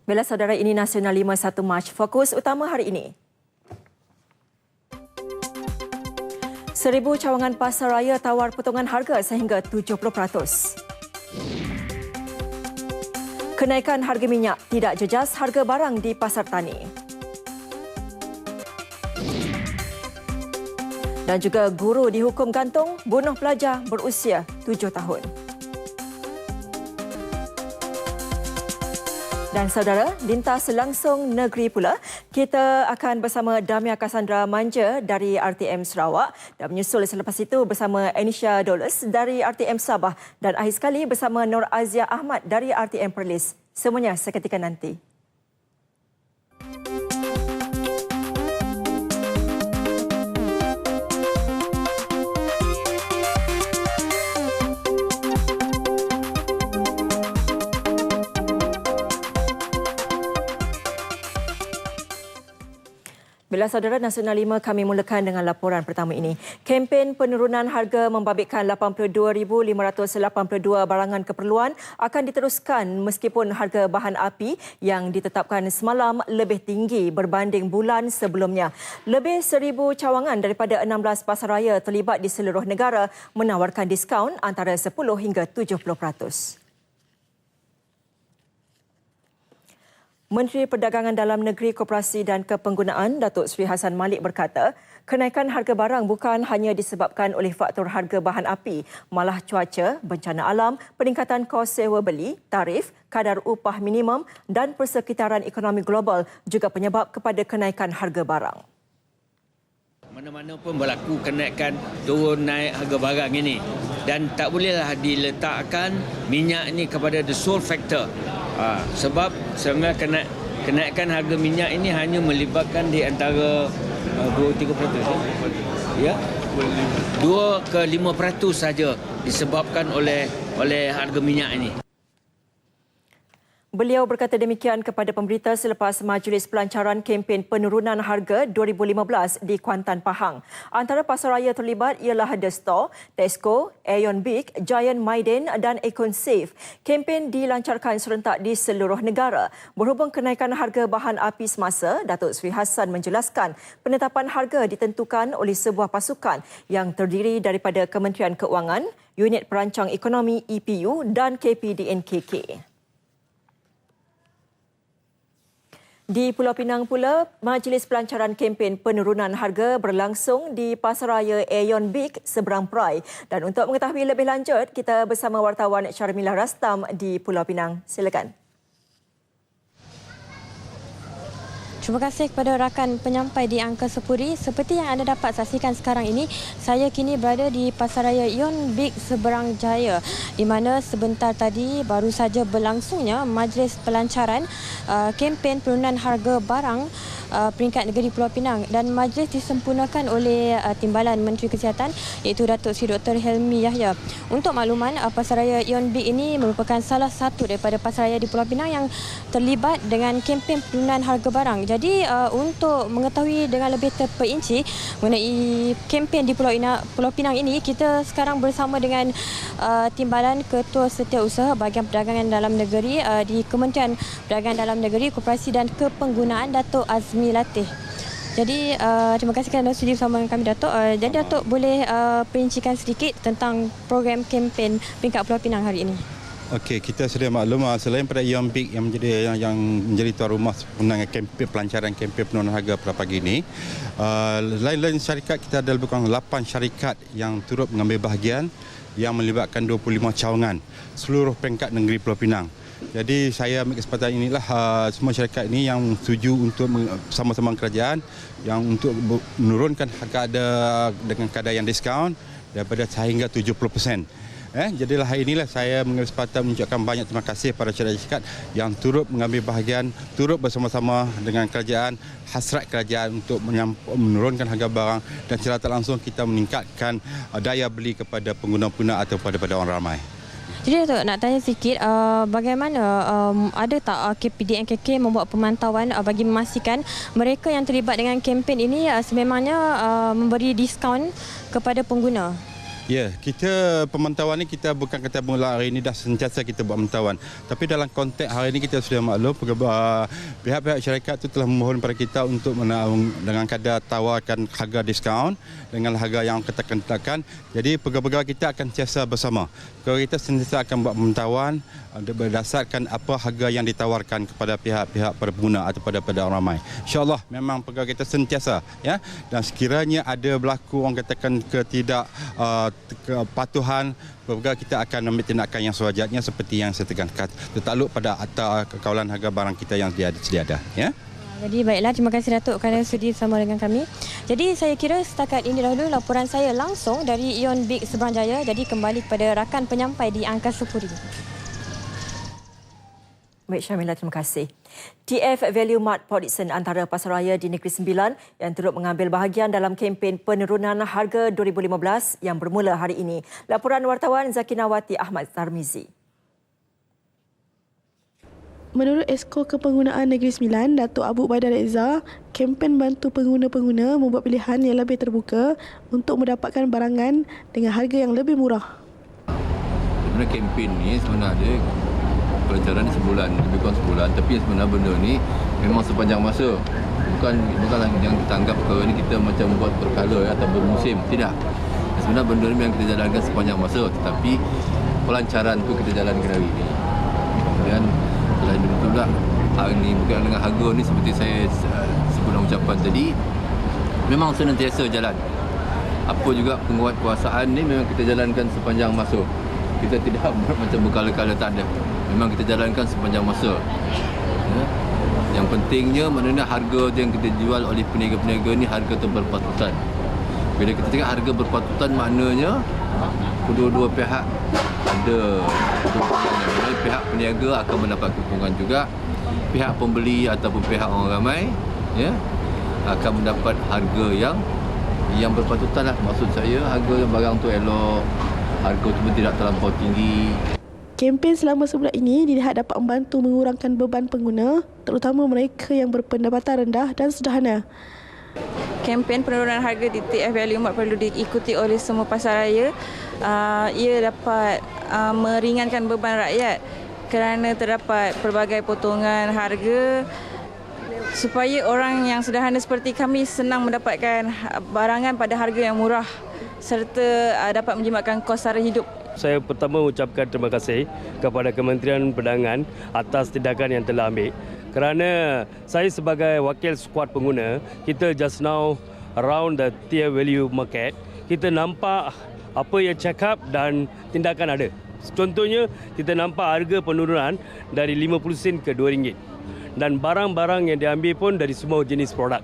Bella saudara, ini Nasional 5 1 Mac. Fokus utama hari ini. 1,000 cawangan pasaraya tawar potongan harga sehingga 70%. Kenaikan harga minyak tidak jejas harga barang di pasar tani. Dan juga guru dihukum gantung bunuh pelajar berusia 7 tahun. Dan saudara, lintas langsung negeri pula, kita akan bersama Damia Cassandra Manja dari RTM Sarawak dan menyusul selepas itu bersama Anisha Doles dari RTM Sabah dan akhir sekali bersama Nur Azia Ahmad dari RTM Perlis. Semuanya seketika nanti. Bila saudara, Nasional 5 kami mulakan dengan laporan pertama ini. Kempen penurunan harga membabitkan 82,582 barangan keperluan akan diteruskan meskipun harga bahan api yang ditetapkan semalam lebih tinggi berbanding bulan sebelumnya. Lebih 1,000 cawangan daripada 16 pasaraya terlibat di seluruh negara menawarkan diskaun antara 10 hingga 70%. Menteri Perdagangan Dalam Negeri, Koperasi dan Kepenggunaan Datuk Seri Hassan Malik berkata, kenaikan harga barang bukan hanya disebabkan oleh faktor harga bahan api, malah cuaca, bencana alam, peningkatan kos sewa beli, tarif, kadar upah minimum dan persekitaran ekonomi global juga penyebab kepada kenaikan harga barang. Mana-mana pun berlaku kenaikan turun naik harga barang ini dan tak bolehlah diletakkan minyak ini kepada the sole factor. Sebab sebenarnya kenaikan harga minyak ini hanya melibatkan di antara 2-3%. Ya? 2 ke 5% saja disebabkan oleh harga minyak ini. Beliau berkata demikian kepada pemberita selepas majlis pelancaran kempen penurunan harga 2015 di Kuantan, Pahang. Antara pasaraya terlibat ialah The Store, Tesco, Aeon Big, Giant Maiden dan Econ Safe. Kempen dilancarkan serentak di seluruh negara. Berhubung kenaikan harga bahan api semasa, Datuk Seri Hassan menjelaskan penetapan harga ditentukan oleh sebuah pasukan yang terdiri daripada Kementerian Keuangan, Unit Perancang Ekonomi EPU dan KPDNKK. Di Pulau Pinang pula, majlis pelancaran kempen penurunan harga berlangsung di pasaraya Aeon Big seberang Perai. Dan untuk mengetahui lebih lanjut, kita bersama wartawan Syarmila Rastam di Pulau Pinang. Silakan. Terima kasih kepada rakan penyampai di Angka Sepuri. Seperti yang anda dapat saksikan sekarang ini, saya kini berada di Pasaraya Aeon Big Seberang Jaya, di mana sebentar tadi baru saja berlangsungnya majlis pelancaran kempen penurunan harga barang peringkat negeri Pulau Pinang, dan majlis disempurnakan oleh Timbalan Menteri Kesihatan iaitu Datuk Seri Dr. Helmi Yahya. Untuk makluman, Pasaraya Aeon Big ini merupakan salah satu daripada pasaraya di Pulau Pinang yang terlibat dengan kempen penurunan harga barang. Jadi untuk mengetahui dengan lebih terperinci mengenai kempen di Pulau Pinang ini, kita sekarang bersama dengan Timbalan Ketua Setiausaha Bahagian Perdagangan Dalam Negeri di Kementerian Perdagangan Dalam Negeri, Koperasi dan Kepenggunaan, Datuk Azmi Latih. Jadi terima kasih kerana sudi bersama dengan kami, Datuk. Jadi Datuk boleh perincikan sedikit tentang program kempen peringkat Pulau Pinang hari ini? Okey, kita sedia maklum selain pada Aeon Big yang menjadi tuan rumah pemenangan kempen pelancaran kempen penurunan harga pada pagi ini, lain-lain syarikat kita ada lebih kurang 8 syarikat yang turut mengambil bahagian yang melibatkan 25 cawangan seluruh peringkat negeri Pulau Pinang. Jadi saya ambil kesempatan inilah semua syarikat ini yang setuju untuk bersama-sama kerajaan yang untuk menurunkan harga dengan kadar yang diskaun daripada sehingga 70%. Jadilah hari inilah saya mengambil kesempatan mengucapkan banyak terima kasih pada syarikat yang turut mengambil bahagian, turut bersama-sama dengan kerajaan, hasrat kerajaan untuk menurunkan harga barang dan secara tak langsung kita meningkatkan daya beli kepada pengguna-pengguna atau kepada orang ramai. Jadi Datuk, nak tanya sikit, bagaimana ada tak KPDNKK membuat pemantauan bagi memastikan mereka yang terlibat dengan kempen ini sememangnya memberi diskaun kepada pengguna? Ya, kita pemantauan ni kita bukan kata mula hari ini dah sentiasa kita buat pemantauan. Tapi dalam konteks hari ini kita sudah maklum pihak-pihak syarikat tu telah memohon kepada kita untuk dengan kadar tawarkan harga diskaun dengan harga yang kita kenakan. Jadi pegawai-pegawai kita akan sentiasa bersama. Kita sentiasa akan buat pemantauan berdasarkan apa harga yang ditawarkan kepada pihak-pihak pengguna atau pada orang ramai. InsyaAllah memang pegawai kita sentiasa ya, dan sekiranya ada berlaku orang katakan kepatuhan, pegawai kita akan ambil tindakan yang sewajarnya seperti yang saya tekankan tertakluk pada akta kawalan harga barang kita yang sedia ada ya. Jadi baiklah, terima kasih Datuk kerana sudi bersama dengan kami. Jadi saya kira setakat ini dahulu laporan saya langsung dari Ion Big Seberang Jaya. Jadi kembali kepada rakan penyampai di Angkasa Puri. Baik Syamila, terima kasih. TF Value Mart Port Dickson antara pasaraya di Negeri Sembilan yang turut mengambil bahagian dalam kempen penurunan harga 2015 yang bermula hari ini. Laporan wartawan Zakinawati Ahmad Tarmizi. Menurut Esko Kepenggunaan Negeri Sembilan, Datuk Abu Baidar Reza, kempen bantu pengguna-pengguna membuat pilihan yang lebih terbuka untuk mendapatkan barangan dengan harga yang lebih murah. Sebenarnya kempen ni sebenarnya pelancaran sebulan, lebih kurang sebulan, tapi sebenarnya benda ni memang sepanjang masa. Bukanlah yang kita anggap perkara ni kita macam buat berkala atau bermusim, tidak. Sebenarnya benda ni memang kita jalankan sepanjang masa, tetapi pelancaran tu kita jalankan hari ini. Kemudian selain itu pula hari ini berkaitan dengan harga ni seperti saya sebelum ucapan tadi, memang senantiasa jalan. Apa juga penguatkuasaan ni memang kita jalankan sepanjang masa. Kita tidak buat macam berkala-kala, tak ada. Memang kita jalankan sepanjang masa. Ya. Yang pentingnya maknanya harga yang kita jual oleh peniaga-peniaga ni harga tu berpatutan. Bila kita cakap harga berpatutan maknanya kedua-dua pihak ada keuntungan. Pihak peniaga akan mendapat keuntungan juga. Pihak pembeli ataupun pihak orang ramai ya akan mendapat harga yang berpatutan lah. Maksud saya harga barang tu elok, harga tu tidak terlampau tinggi. Kempen selama sebulan ini dilihat dapat membantu mengurangkan beban pengguna, terutama mereka yang berpendapatan rendah dan sederhana. Kempen penurunan harga di TF Value Mart perlu diikuti oleh semua pasaraya. Ia dapat meringankan beban rakyat kerana terdapat pelbagai potongan harga supaya orang yang sederhana seperti kami senang mendapatkan barangan pada harga yang murah serta dapat menjimatkan kos sara hidup. Saya pertama ucapkan terima kasih kepada Kementerian Perdagangan atas tindakan yang telah ambil. Kerana saya sebagai wakil skuad pengguna, kita just now around the TF Value Market, kita nampak apa yang cakap dan tindakan ada. Contohnya, kita nampak harga penurunan dari 50 sen ke RM2. Dan barang-barang yang diambil pun dari semua jenis produk.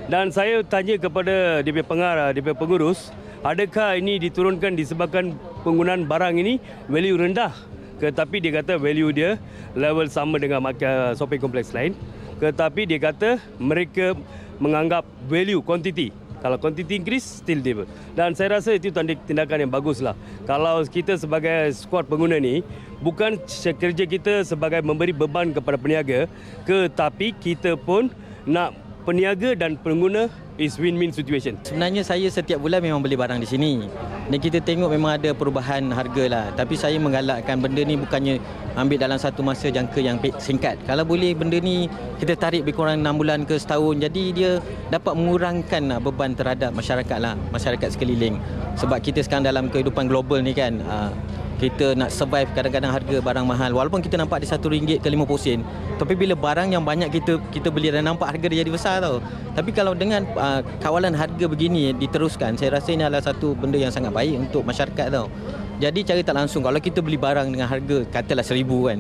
Dan saya tanya kepada DP pengarah, DP pengurus, adakah ini diturunkan disebabkan penggunaan barang ini value rendah? Tetapi dia kata value dia level sama dengan shopping kompleks lain. Tetapi dia kata mereka menganggap value quantity. Kalau quantity increase, still dia. Dan saya rasa itu tindakan yang baguslah. Kalau kita sebagai skuad pengguna ni, bukan kerja kita sebagai memberi beban kepada peniaga, tetapi kita pun nak peniaga dan pengguna is win-win situation. Sebenarnya saya setiap bulan memang beli barang di sini. Dan kita tengok memang ada perubahan harga lah. Tapi saya menggalakkan benda ni bukannya ambil dalam satu masa jangka yang singkat. Kalau boleh benda ni kita tarik lebih kurang 6 bulan ke setahun. Jadi dia dapat mengurangkan beban terhadap masyarakat lah, masyarakat sekeliling. Sebab kita sekarang dalam kehidupan global ni kan, kita nak survive kadang-kadang harga barang mahal. Walaupun kita nampak dia RM1 ke 50 sen. Tapi bila barang yang banyak kita beli dan nampak harga dia jadi besar tau. Tapi kalau dengan kawalan harga begini diteruskan, saya rasa ini adalah satu benda yang sangat baik untuk masyarakat tau. Jadi cara tak langsung, kalau kita beli barang dengan harga katalah RM1,000 kan,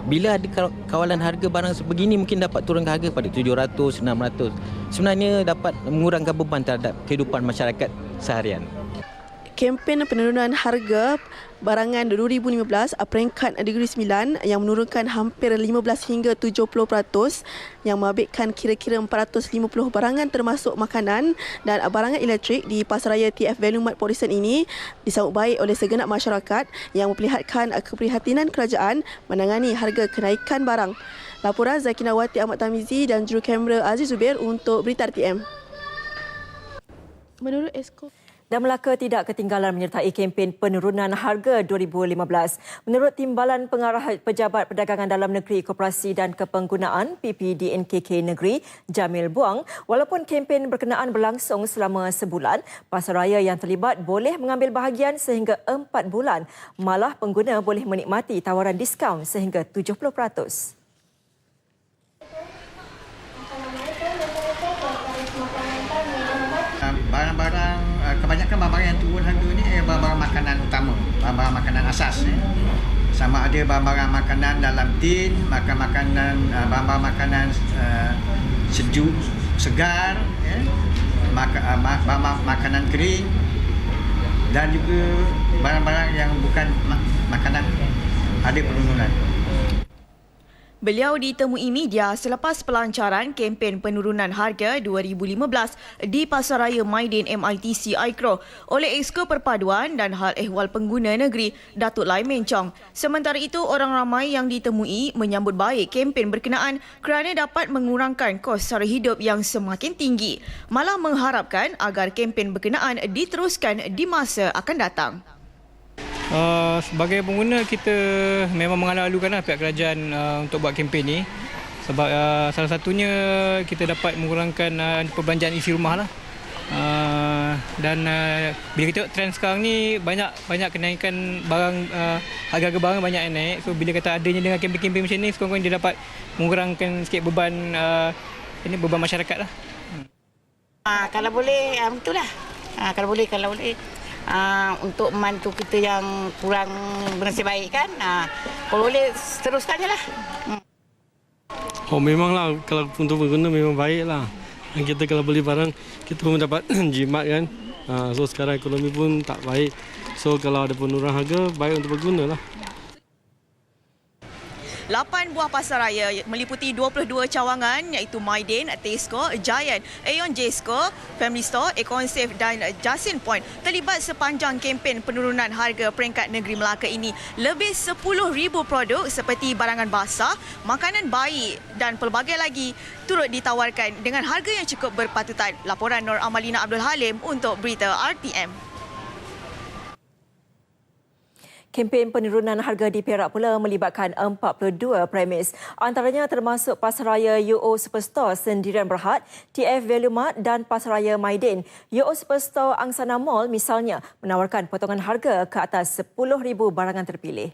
bila ada kawalan harga barang sebegini mungkin dapat turunkan harga pada RM700, RM600. Sebenarnya dapat mengurangkan beban terhadap kehidupan masyarakat seharian. Kempen penurunan harga barangan 2015 peringkat Negeri Sembilan yang menurunkan hampir 15 hingga 70% yang membabitkan kira-kira 450 barangan termasuk makanan dan barangan elektrik di pasaraya TF Value Mart Port Dickson ini disambut baik oleh segenap masyarakat yang memperlihatkan keprihatinan kerajaan menangani harga kenaikan barang. Laporan Zakinawati Ahmad Tarmizi dan juru kamera Aziz Zubair untuk Berita RTM. Menurut Esko Dan Melaka tidak ketinggalan menyertai kempen penurunan harga 2015. Menurut Timbalan Pengarah Pejabat Perdagangan Dalam Negeri, Koperasi dan Kepenggunaan PPDNKK Negeri, Jamil Buang, walaupun kempen berkenaan berlangsung selama sebulan, pasaraya yang terlibat boleh mengambil bahagian sehingga 4 bulan. Malah pengguna boleh menikmati tawaran diskaun sehingga 70%. Barang-barang, kebanyakan barang yang turun harga ni barang-barang makanan utama, barang-barang makanan asas. Sama ada barang-barang makanan dalam tin, barang-barang makanan sejuk, segar, barang-barang makanan kering dan juga barang-barang yang bukan makanan ada penurunan. Beliau ditemui media selepas pelancaran kempen penurunan harga 2015 di Pasaraya Maidin MITC Aikro oleh Exco Perpaduan dan Hal Ehwal Pengguna Negeri, Datuk Lai Meng Chong. Sementara itu, orang ramai yang ditemui menyambut baik kempen berkenaan kerana dapat mengurangkan kos sara hidup yang semakin tinggi. Malah mengharapkan agar kempen berkenaan diteruskan di masa akan datang. Sebagai pengguna, kita memang mengalu-alukan pihak kerajaan untuk buat kempen ni. Sebab salah satunya kita dapat mengurangkan perbelanjaan isi rumah lah. Dan bila kita tengok trend sekarang ni, banyak kenaikan barang, harga-harga barang banyak yang naik. So bila kata adanya dengan kempen-kempen macam ni, sekurang-kurangnya dia dapat mengurangkan sikit beban masyarakat lah. Kalau boleh, itulah. Kalau boleh. Untuk membantu kita yang kurang bernasib baik kan. Kalau boleh teruskan je lah. Memanglah kalau untuk pengguna memang baiklah. Kita kalau beli barang kita pun dapat jimat kan. So sekarang ekonomi pun tak baik. So kalau ada penurunan harga baik untuk pengguna lah. 8 buah pasaraya meliputi 22 cawangan iaitu Maidin, Tesco, Giant, Aeon Jesco, Family Store, Econ-Safe dan Jasin Point terlibat sepanjang kempen penurunan harga peringkat negeri Melaka ini. Lebih 10,000 produk seperti barangan basah, makanan bayi dan pelbagai lagi turut ditawarkan dengan harga yang cukup berpatutan. Laporan Nur Amalina Abdul Halim untuk Berita RTM. Kempen penurunan harga di Perak pula melibatkan 42 premis. Antaranya termasuk Pasaraya UO Superstore Sendirian Berhad, TF Value Mart dan Pasaraya Maidin. UO Superstore Angsana Mall misalnya menawarkan potongan harga ke atas 10,000 barangan terpilih.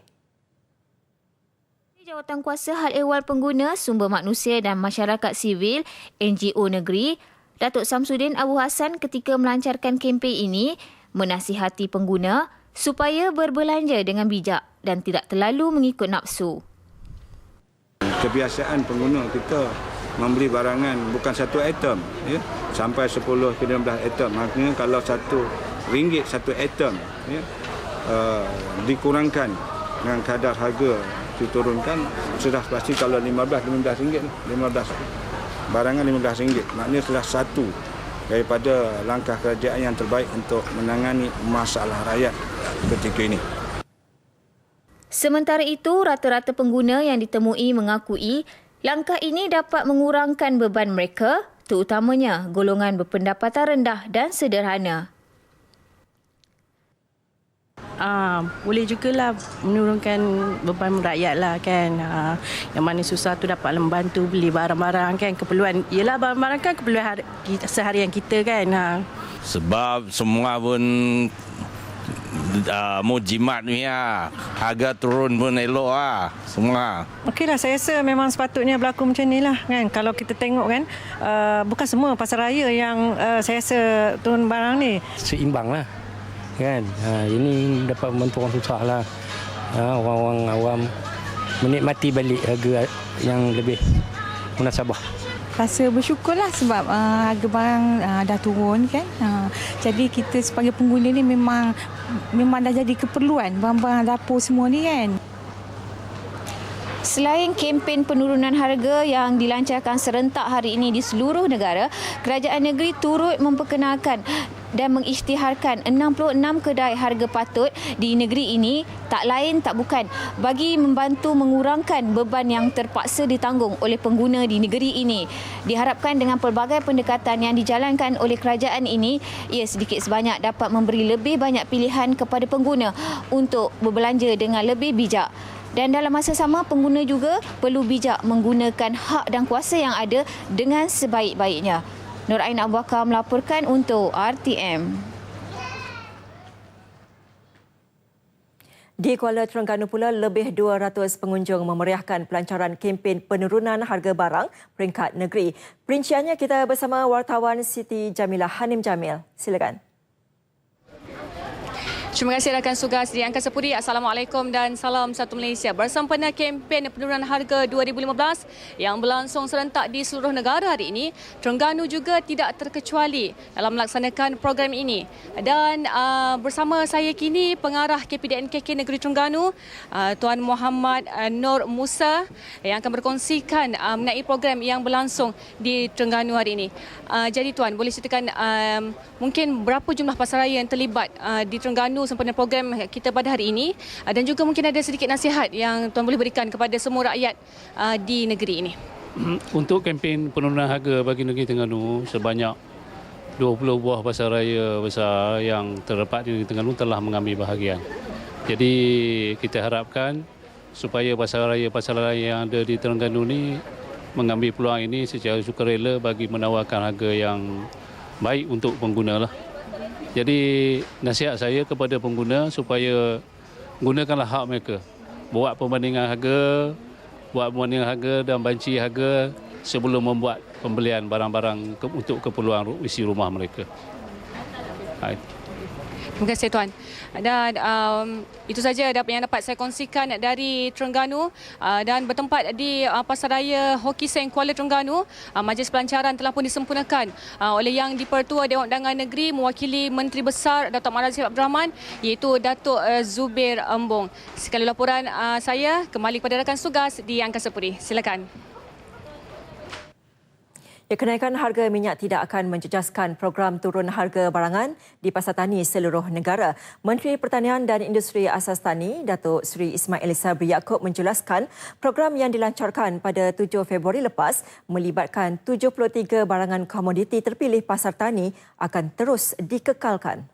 Jawatankuasa Hal Ehwal Pengguna, Sumber Manusia dan Masyarakat Sivil NGO Negeri, Datuk Samsudin Abu Hassan ketika melancarkan kempen ini menasihati pengguna supaya berbelanja dengan bijak dan tidak terlalu mengikut nafsu. Kebiasaan pengguna kita membeli barangan bukan satu item, sampai 10 ke 15 item. Maknanya kalau RM1 satu item, dikurangkan dengan kadar harga diturunkan, sudah pasti kalau RM15 barangan RM15. Maknanya sudah satu daripada langkah kerajaan yang terbaik untuk menangani masalah rakyat ketika ini. Sementara itu, rata-rata pengguna yang ditemui mengakui langkah ini dapat mengurangkan beban mereka, terutamanya golongan berpendapatan rendah dan sederhana. Boleh jugalah menurunkan beban rakyat lah kan. Yang mana susah tu dapat membantu beli barang-barang kan. Keperluan, ialah barang-barang kan keperluan seharian kita kan. Sebab semua pun mau jimat ni lah. Harga turun pun elok lah semua. Okeylah, saya rasa memang sepatutnya berlaku macam ni lah kan. Kalau kita tengok kan, bukan semua pasaraya yang saya rasa turun barang ni. Seimbang lah kan. Ini dapat membantu orang susah lah. Orang-orang awam menikmati balik harga yang lebih munasabah. Rasa bersyukurlah sebab harga barang dah turun kan. Jadi kita sebagai pengguna ni memang dah jadi keperluan barang-barang dapur semua ni kan. Selain kempen penurunan harga yang dilancarkan serentak hari ini di seluruh negara, kerajaan negeri turut memperkenalkan dan mengisytiharkan 66 kedai harga patut di negeri ini tak lain tak bukan bagi membantu mengurangkan beban yang terpaksa ditanggung oleh pengguna di negeri ini. Diharapkan dengan pelbagai pendekatan yang dijalankan oleh kerajaan ini, ia sedikit sebanyak dapat memberi lebih banyak pilihan kepada pengguna untuk berbelanja dengan lebih bijak. Dan dalam masa sama, pengguna juga perlu bijak menggunakan hak dan kuasa yang ada dengan sebaik-baiknya. Nur Ain Abu Bakar melaporkan untuk RTM. Di Kuala Terengganu pula, lebih 200 pengunjung memeriahkan pelancaran kempen penurunan harga barang peringkat negeri. Perinciannya kita bersama wartawan Siti Jamilah Hanim Jamil. Silakan. Terima kasih rakan Sugas di Angkasa Puri. Assalamualaikum dan salam satu Malaysia. Bersempena kempen penurunan harga 2015 yang berlangsung serentak di seluruh negara hari ini, Terengganu juga tidak terkecuali dalam melaksanakan program ini. Dan bersama saya kini pengarah KPDNKK Negeri Terengganu, Tuan Muhammad Nur Musa, yang akan berkongsikan mengenai program yang berlangsung di Terengganu hari ini. Jadi Tuan, boleh ceritakan mungkin berapa jumlah pasaraya yang terlibat di Terengganu sempena program kita pada hari ini, dan juga mungkin ada sedikit nasihat yang Tuan boleh berikan kepada semua rakyat di negeri ini. Untuk kempen penurunan harga bagi negeri Terengganu, sebanyak 20 buah pasaraya besar yang terdapat di negeri Terengganu telah mengambil bahagian. Jadi kita harapkan supaya pasaraya yang ada di Terengganu ini mengambil peluang ini secara sukarela bagi menawarkan harga yang baik untuk pengguna lah. Jadi nasihat saya kepada pengguna supaya gunakanlah hak mereka. Buat perbandingan harga dan banci harga sebelum membuat pembelian barang-barang untuk keperluan isi rumah mereka. Terima kasih Tuan. Dan itu saja yang dapat saya kongsikan dari Terengganu. Dan bertempat di Pasaraya Hoki Seng Kuala Terengganu, majlis pelancaran telah pun disempurnakan oleh Yang di-Pertua Dewan Undangan Negeri mewakili Menteri Besar Datuk Mahathir Razif Abdul Rahman, iaitu Datuk Zubir Embong. Sekali laporan saya kembali kepada rakan Sugas di Angkasa Puri. Silakan. Kenaikan harga minyak tidak akan menjejaskan program turun harga barangan di pasar tani seluruh negara. Menteri Pertanian dan Industri Asas Tani, Datuk Seri Ismail Sabri Yaakob menjelaskan program yang dilancarkan pada 7 Februari lepas melibatkan 73 barangan komoditi terpilih pasar tani akan terus dikekalkan.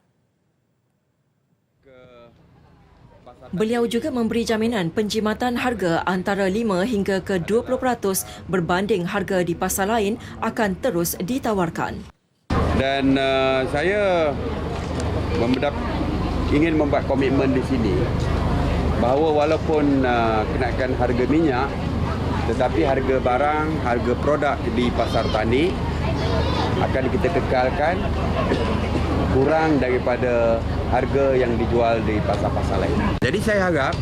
Beliau juga memberi jaminan penjimatan harga antara 5 hingga ke 20% berbanding harga di pasar lain akan terus ditawarkan. Dan saya ingin membuat komitmen di sini bahawa walaupun kenaikan harga minyak, tetapi harga barang, harga produk di pasar tani akan kita kekalkan kurang daripada harga yang dijual di pasar-pasar lain. Jadi saya harap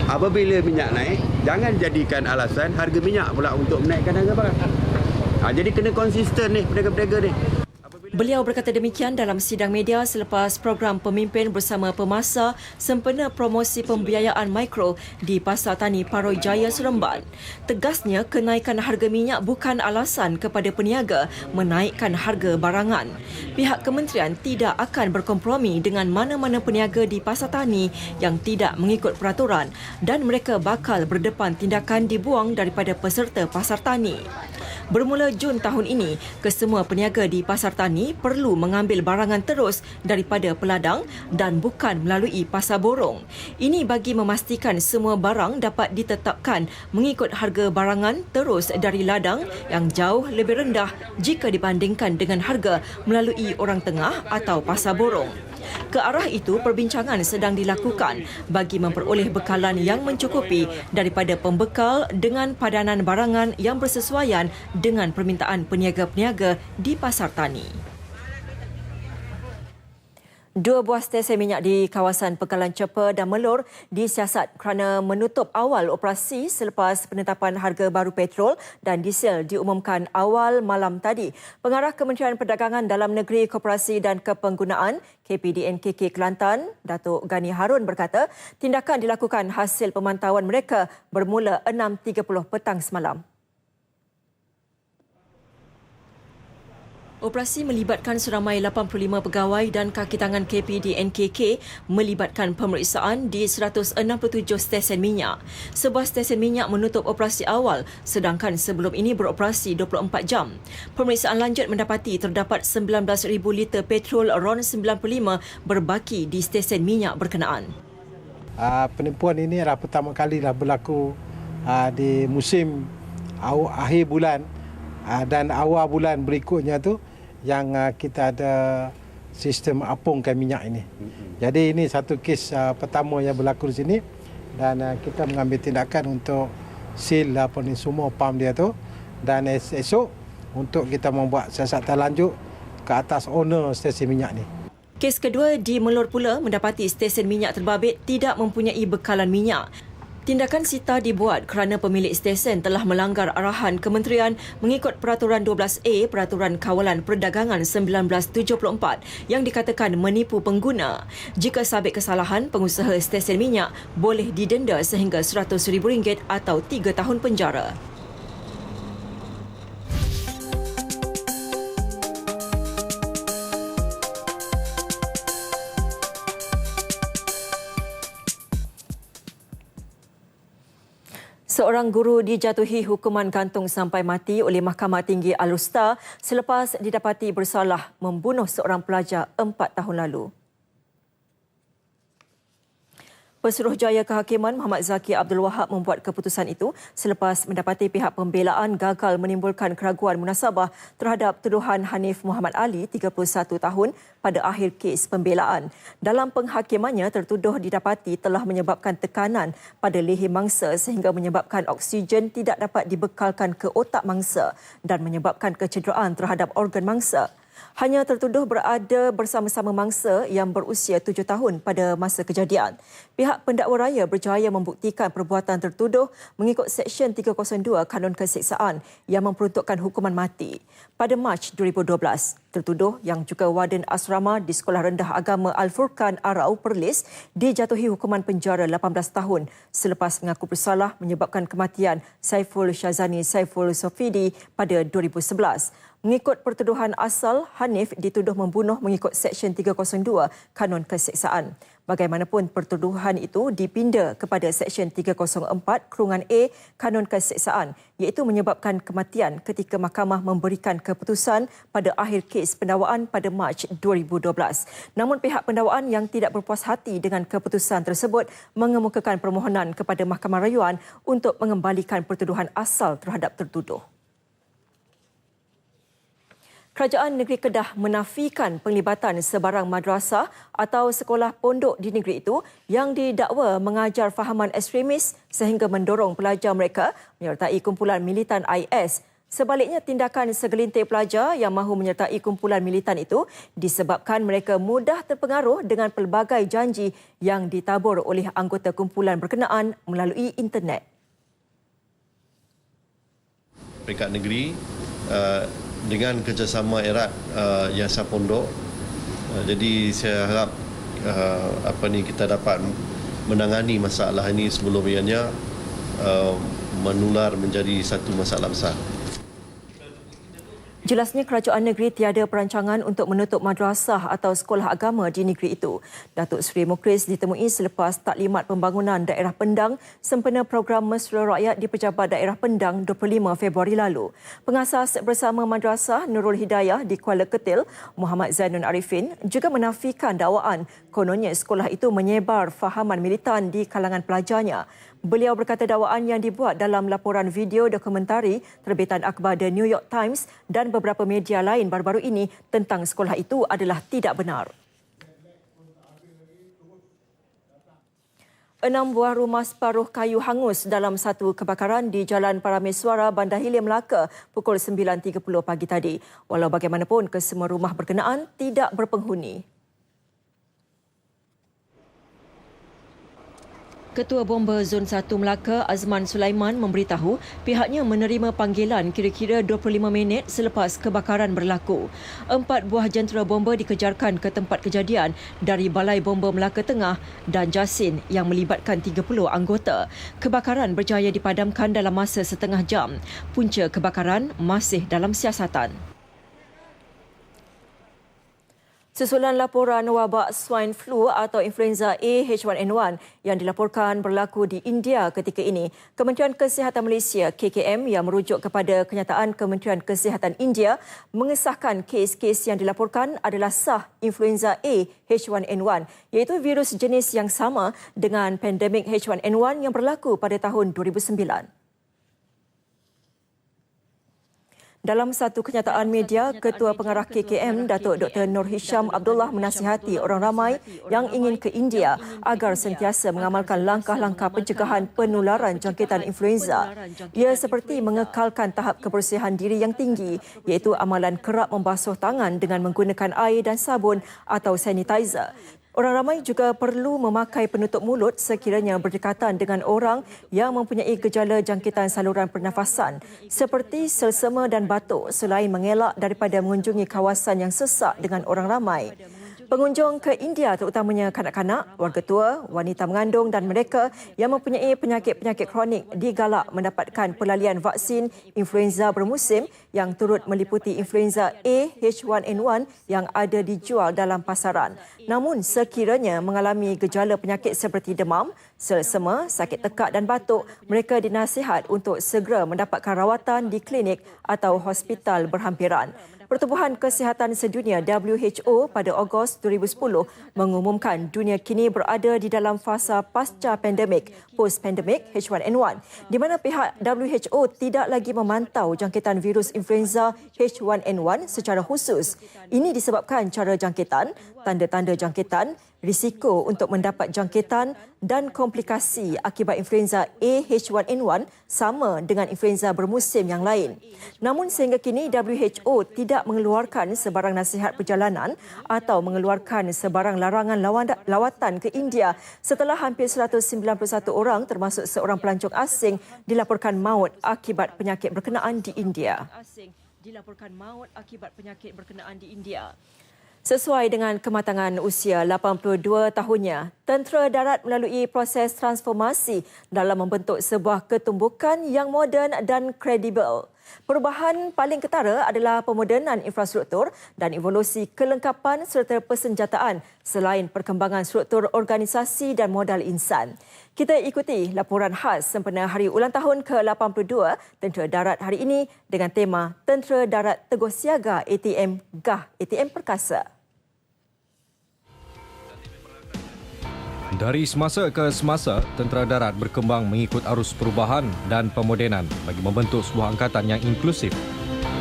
apabila minyak naik, jangan jadikan alasan harga minyak pula untuk menaikkan harga barang. Jadi kena konsisten ni pedagang-pedagang ni. Beliau berkata demikian dalam sidang media selepas program pemimpin bersama pemasar sempena promosi pembiayaan mikro di Pasar Tani Paroi Jaya Seremban. Tegasnya, kenaikan harga minyak bukan alasan kepada peniaga menaikkan harga barangan. Pihak kementerian tidak akan berkompromi dengan mana-mana peniaga di Pasar Tani yang tidak mengikut peraturan dan mereka bakal berdepan tindakan dibuang daripada peserta Pasar Tani. Bermula Jun tahun ini, kesemua peniaga di Pasar Tani perlu mengambil barangan terus daripada peladang dan bukan melalui pasar borong. Ini bagi memastikan semua barang dapat ditetapkan mengikut harga barangan terus dari ladang yang jauh lebih rendah jika dibandingkan dengan harga melalui orang tengah atau pasar borong. Ke arah itu, perbincangan sedang dilakukan bagi memperoleh bekalan yang mencukupi daripada pembekal dengan padanan barangan yang bersesuaian dengan permintaan peniaga-peniaga di Pasar Tani. Dua buah stesen minyak di kawasan Pekalan Cepa dan Melur disiasat kerana menutup awal operasi selepas penetapan harga baru petrol dan diesel diumumkan awal malam tadi. Pengarah Kementerian Perdagangan Dalam Negeri, Koperasi dan Kepenggunaan KPDNKK Kelantan, Datuk Gani Harun berkata, tindakan dilakukan hasil pemantauan mereka bermula 6.30 petang semalam. Operasi melibatkan seramai 85 pegawai dan kaki tangan KPDNKK melibatkan pemeriksaan di 167 stesen minyak. Sebuah stesen minyak menutup operasi awal sedangkan sebelum ini beroperasi 24 jam. Pemeriksaan lanjut mendapati terdapat 19,000 liter petrol RON 95 berbaki di stesen minyak berkenaan. Penipuan ini adalah pertama kalilah berlaku di musim akhir bulan dan awal bulan berikutnya tu yang kita ada sistem apungkan minyak ini. Jadi ini satu kes pertama yang berlaku di sini dan kita mengambil tindakan untuk seal semua pam dia tu dan esok untuk kita membuat siasatan lanjut ke atas owner stesen minyak ni. Kes kedua di Melur pula mendapati stesen minyak terbabit tidak mempunyai bekalan minyak. Tindakan sita dibuat kerana pemilik stesen telah melanggar arahan Kementerian mengikut Peraturan 12A Peraturan Kawalan Perdagangan 1974 yang dikatakan menipu pengguna. Jika sabit kesalahan, pengusaha stesen minyak boleh didenda sehingga RM100,000 atau 3 tahun penjara. Seorang guru dijatuhi hukuman gantung sampai mati oleh Mahkamah Tinggi Al-Usta selepas didapati bersalah membunuh seorang pelajar 4 tahun lalu. Pesuruhjaya Kehakiman Muhammad Zaki Abdul Wahab membuat keputusan itu selepas mendapati pihak pembelaan gagal menimbulkan keraguan munasabah terhadap tuduhan Hanif Muhammad Ali, 31 tahun, pada akhir kes pembelaan. Dalam penghakimannya, tertuduh didapati telah menyebabkan tekanan pada leher mangsa sehingga menyebabkan oksigen tidak dapat dibekalkan ke otak mangsa dan menyebabkan kecederaan terhadap organ mangsa. Hanya tertuduh berada bersama-sama mangsa yang berusia 7 tahun pada masa kejadian. Pihak pendakwa raya berjaya membuktikan perbuatan tertuduh mengikut Seksyen 302 Kanun Keseksaan yang memperuntukkan hukuman mati. Pada Mac 2012, tertuduh yang juga warden asrama di Sekolah Rendah Agama Al-Furqan Arau Perlis dijatuhi hukuman penjara 18 tahun selepas mengaku bersalah menyebabkan kematian Saiful Syazani Saiful Sofidi pada 2011. Mengikut pertuduhan asal, Hanif dituduh membunuh mengikut Seksyen 302 Kanun Keseksaan. Bagaimanapun, pertuduhan itu dipinda kepada Seksyen 304(A) Kanun Keseksaan, iaitu menyebabkan kematian ketika mahkamah memberikan keputusan pada akhir kes pendakwaan pada Mac 2012. Namun pihak pendakwaan yang tidak berpuas hati dengan keputusan tersebut mengemukakan permohonan kepada Mahkamah Rayuan untuk mengembalikan pertuduhan asal terhadap tertuduh. Kerajaan Negeri Kedah menafikan penglibatan sebarang madrasah atau sekolah pondok di negeri itu yang didakwa mengajar fahaman ekstremis sehingga mendorong pelajar mereka menyertai kumpulan militan IS. Sebaliknya, tindakan segelintir pelajar yang mahu menyertai kumpulan militan itu disebabkan mereka mudah terpengaruh dengan pelbagai janji yang ditabur oleh anggota kumpulan berkenaan melalui internet. Peringkat negeri dengan kerjasama erat Yayasan Pondok, jadi saya harap kita dapat menangani masalah ini sebelum ianya menular menjadi satu masalah besar. Jelasnya kerajaan negeri tiada perancangan untuk menutup madrasah atau sekolah agama di negeri itu. Datuk Seri Mukris ditemui selepas taklimat pembangunan daerah Pendang sempena program Mesra Rakyat di Pejabat Daerah Pendang 25 Februari lalu. Pengasas bersama madrasah Nurul Hidayah di Kuala Ketil, Muhammad Zainul Arifin, juga menafikan dakwaan kononnya sekolah itu menyebar fahaman militan di kalangan pelajarnya. Beliau berkata dakwaan yang dibuat dalam laporan video dokumentari terbitan akhbar The New York Times dan beberapa media lain baru-baru ini tentang sekolah itu adalah tidak benar. 6 buah rumah separuh kayu hangus dalam satu kebakaran di Jalan Parameswara, Bandar Hilir, Melaka pukul 9.30 pagi tadi. Walau bagaimanapun, kesemua rumah berkenaan tidak berpenghuni. Ketua Bomba Zon 1 Melaka Azman Sulaiman memberitahu pihaknya menerima panggilan kira-kira 25 minit selepas kebakaran berlaku. 4 buah jentera bomba dikejarkan ke tempat kejadian dari Balai Bomba Melaka Tengah dan Jasin yang melibatkan 30 anggota. Kebakaran berjaya dipadamkan dalam masa setengah jam. Punca kebakaran masih dalam siasatan. Susulan laporan wabak swine flu atau influenza A H1N1 yang dilaporkan berlaku di India ketika ini, Kementerian Kesihatan Malaysia KKM yang merujuk kepada kenyataan Kementerian Kesihatan India mengesahkan kes-kes yang dilaporkan adalah sah influenza A H1N1 iaitu virus jenis yang sama dengan pandemik H1N1 yang berlaku pada tahun 2009. Dalam satu kenyataan media, Ketua Pengarah KKM, Datuk Dr. Nur Hisham Abdullah menasihati orang ramai yang ingin ke India agar sentiasa mengamalkan langkah-langkah pencegahan penularan jangkitan influenza. Ia seperti mengekalkan tahap kebersihan diri yang tinggi iaitu amalan kerap membasuh tangan dengan menggunakan air dan sabun atau sanitizer. Orang ramai juga perlu memakai penutup mulut sekiranya berdekatan dengan orang yang mempunyai gejala jangkitan saluran pernafasan seperti selsema dan batuk selain mengelak daripada mengunjungi kawasan yang sesak dengan orang ramai. Pengunjung ke India terutamanya kanak-kanak, warga tua, wanita mengandung dan mereka yang mempunyai penyakit-penyakit kronik digalak mendapatkan pelalian vaksin influenza bermusim yang turut meliputi influenza A H1N1 yang ada dijual dalam pasaran. Namun sekiranya mengalami gejala penyakit seperti demam, selsema, sakit tekak dan batuk, mereka dinasihat untuk segera mendapatkan rawatan di klinik atau hospital berhampiran. Pertubuhan Kesihatan Sedunia WHO pada Ogos 2010 mengumumkan dunia kini berada di dalam fasa pasca pandemik, post-pandemic H1N1, di mana pihak WHO tidak lagi memantau jangkitan virus influenza H1N1 secara khusus. Ini disebabkan cara jangkitan, tanda-tanda jangkitan, risiko untuk mendapat jangkitan dan komplikasi akibat influenza A H1N1 sama dengan influenza bermusim yang lain. Namun sehingga kini WHO tidak mengeluarkan sebarang nasihat perjalanan atau mengeluarkan sebarang larangan lawatan ke India setelah hampir 191 orang termasuk seorang pelancong asing dilaporkan maut akibat penyakit berkenaan di India. Sesuai dengan kematangan usia 82 tahunnya, tentera darat melalui proses transformasi dalam membentuk sebuah ketumbukan yang moden dan kredibel. Perubahan paling ketara adalah pemodenan infrastruktur dan evolusi kelengkapan serta persenjataan selain perkembangan struktur organisasi dan modal insan. Kita ikuti laporan khas sempena Hari Ulang Tahun ke-82 Tentera Darat hari ini dengan tema Tentera Darat Teguh Siaga ATM Gah ATM Perkasa. Dari semasa ke semasa, Tentera Darat berkembang mengikut arus perubahan dan pemodenan bagi membentuk sebuah angkatan yang inklusif.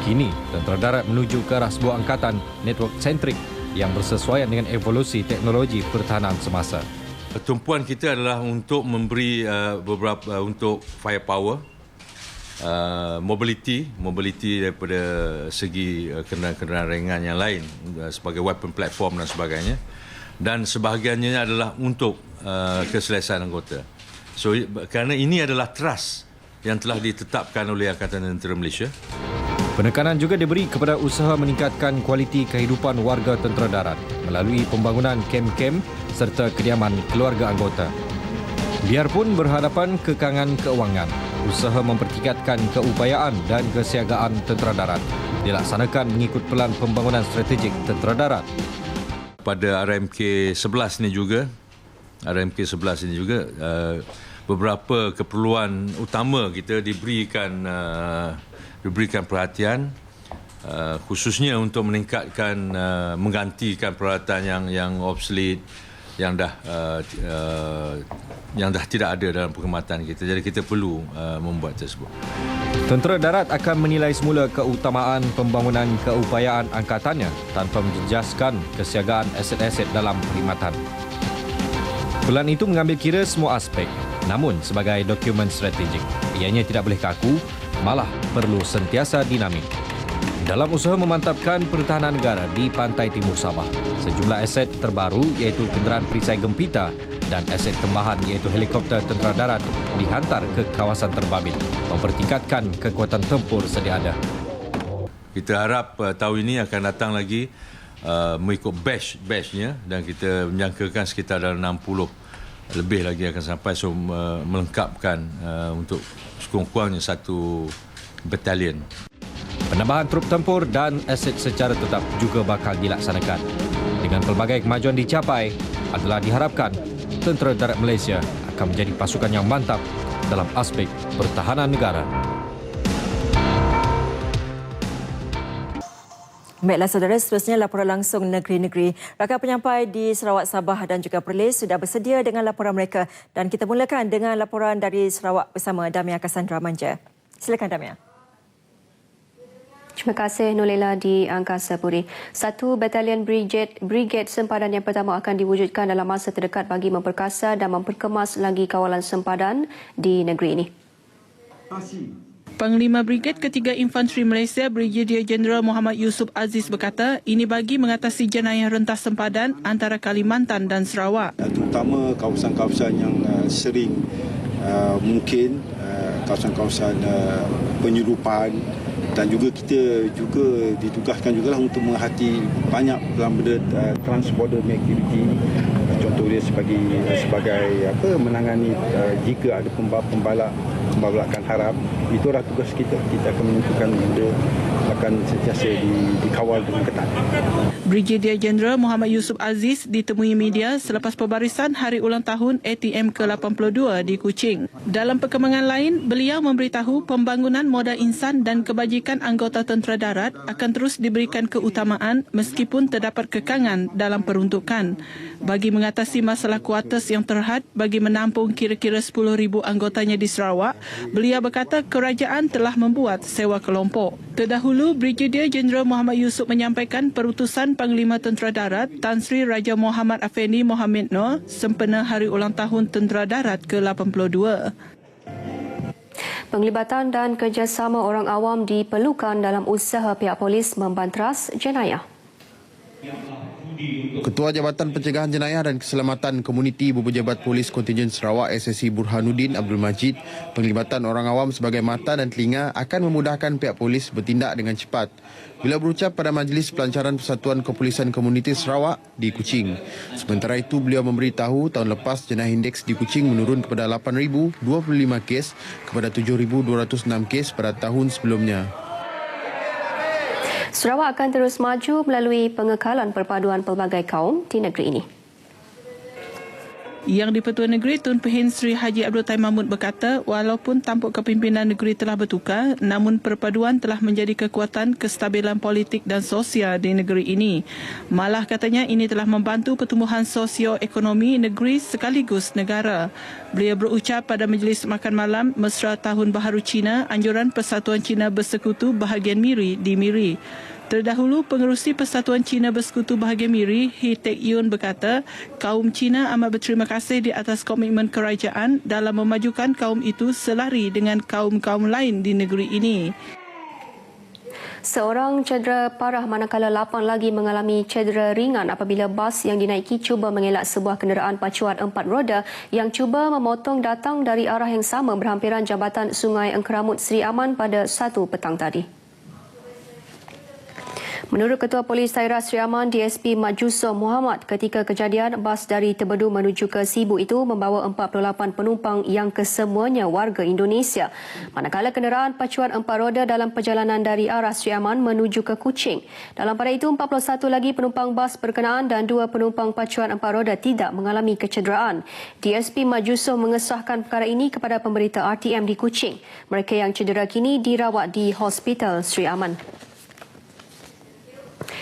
Kini, Tentera Darat menuju ke arah sebuah angkatan network-sentrik yang bersesuaian dengan evolusi teknologi pertahanan semasa. Tumpuan kita adalah untuk memberi beberapa untuk firepower, mobility daripada segi kenderaan ringan yang lain sebagai weapon platform dan sebagainya. Dan sebahagiannya adalah untuk keselesaan anggota. So kerana ini adalah trust yang telah ditetapkan oleh Angkatan Tentera Malaysia. Penekanan juga diberi kepada usaha meningkatkan kualiti kehidupan warga Tentera Darat melalui pembangunan kem-kem serta kediaman keluarga anggota. Biarpun berhadapan kekangan keuangan, usaha mempertingkatkan keupayaan dan kesiagaan Tentera Darat dilaksanakan mengikut pelan pembangunan strategik Tentera Darat. Pada RMK 11 ini juga beberapa keperluan utama kita diberikan perhatian, khususnya untuk meningkatkan menggantikan peralatan yang obsolete yang dah tidak ada dalam perkhidmatan kita. Jadi kita perlu membuat tersebut. Tentera Darat akan menilai semula keutamaan pembangunan keupayaan angkatannya tanpa menjejaskan kesiagaan aset-aset dalam perkhidmatan. Pelan itu mengambil kira semua aspek, namun sebagai dokumen strategik, ianya tidak boleh kaku, malah perlu sentiasa dinamik. Dalam usaha memantapkan pertahanan negara di pantai timur Sabah, sejumlah aset terbaru iaitu kenderaan perisai gempita dan aset tambahan iaitu helikopter tentera darat dihantar ke kawasan terbabil, mempertingkatkan kekuatan tempur sedia ada. Kita harap tahun ini akan datang lagi mengikut batch-nya dan kita menjangkakan sekitar dalam 60 lebih lagi akan sampai, so melengkapkan untuk sekurang-kurangnya satu batalion. Penambahan trup tempur dan aset secara tetap juga bakal dilaksanakan. Dengan pelbagai kemajuan dicapai, adalah diharapkan tentera darat Malaysia akan menjadi pasukan yang mantap dalam aspek pertahanan negara. Baiklah saudara, seterusnya laporan langsung negeri-negeri. Rakan penyampai di Sarawak, Sabah dan juga Perlis sudah bersedia dengan laporan mereka. Dan kita mulakan dengan laporan dari Sarawak bersama Damia Cassandra Manja. Silakan Damia. Terima kasih Nolela di Angkasa Puri. Satu batalion brigade sempadan yang pertama akan diwujudkan dalam masa terdekat bagi memperkasa dan memperkemas lagi kawalan sempadan di negeri ini. Panglima Brigade Ketiga Infanteri Malaysia Brigadier Jeneral Muhammad Yusuf Aziz berkata ini bagi mengatasi jenayah rentas sempadan antara Kalimantan dan Sarawak. Terutama kawasan-kawasan yang sering mungkin kawasan-kawasan penyelundupan, dan juga kita juga ditugaskan jugalah untuk menghati banyak dalam benda transborder activity. Contohnya sebagai menangani jika ada pembalakan haram, itu adalah tugas kita. Kita akan menentukan benda akan sentiasa dikawal dengan ketat. Brigadier Jeneral Muhammad Yusuf Aziz ditemui media selepas pembarisan Hari Ulang Tahun ATM ke-82 di Kuching. Dalam perkembangan lain, beliau memberitahu pembangunan modal insan dan kebajikan anggota tentera darat akan terus diberikan keutamaan meskipun terdapat kekangan dalam peruntukan. Bagi mengatasi masalah kuartus yang terhad bagi menampung kira-kira 10,000 anggotanya di Sarawak, beliau berkata kerajaan telah membuat sewa kelompok. Terdahulu, Brigadier Jeneral Muhammad Yusuf menyampaikan perutusan Panglima Tentera Darat Tan Sri Raja Muhammad Afendi Mohamed Noor sempena Hari Ulang Tahun Tentera Darat ke-82. Penglibatan dan kerjasama orang awam diperlukan dalam usaha pihak polis membanteras jenayah. Ketua Jabatan Pencegahan Jenayah dan Keselamatan Komuniti Berpejabat Polis Kontingen Sarawak SSC Burhanuddin Abdul Majid, penglibatan orang awam sebagai mata dan telinga akan memudahkan pihak polis bertindak dengan cepat. Beliau berucap pada Majlis Pelancaran Persatuan Kepolisian Komuniti Sarawak di Kuching. Sementara itu, beliau memberitahu tahun lepas jenayah indeks di Kuching menurun kepada 8,025 kes kepada 7,206 kes pada tahun sebelumnya. Sarawak akan terus maju melalui pengekalan perpaduan pelbagai kaum di negeri ini. Yang di-Pertua Negeri Tun Pehin Sri Haji Abdul Tai Mahmud berkata walaupun tampuk kepimpinan negeri telah bertukar, namun perpaduan telah menjadi kekuatan kestabilan politik dan sosial di negeri ini. Malah katanya ini telah membantu pertumbuhan sosioekonomi negeri sekaligus negara. Beliau berucap pada Majlis Makan Malam Mesra Tahun Baharu Cina Anjuran Persatuan Cina Bersekutu Bahagian Miri di Miri. Terdahulu, Pengerusi Persatuan Cina Bersekutu Bahagian Miri, He Tek Yun berkata, kaum Cina amat berterima kasih di atas komitmen kerajaan dalam memajukan kaum itu selari dengan kaum-kaum lain di negeri ini. Seorang cedera parah manakala 8 lagi mengalami cedera ringan apabila bas yang dinaiki cuba mengelak sebuah kenderaan pacuan 4 roda yang cuba memotong datang dari arah yang sama berhampiran jambatan Sungai Engkeramut Seri Aman pada 1 petang tadi. Menurut Ketua Polis Daerah Seri Aman DSP Majuso Muhammad, ketika kejadian bas dari Tebedu menuju ke Sibu itu membawa 48 penumpang yang kesemuanya warga Indonesia. Manakala kenderaan pacuan 4 roda dalam perjalanan dari arah Seri Aman menuju ke Kuching. Dalam pada itu 41 lagi penumpang bas berkenaan dan 2 penumpang pacuan 4 roda tidak mengalami kecederaan. DSP Majuso mengesahkan perkara ini kepada pemberita RTM di Kuching. Mereka yang cedera kini dirawat di Hospital Seri Aman.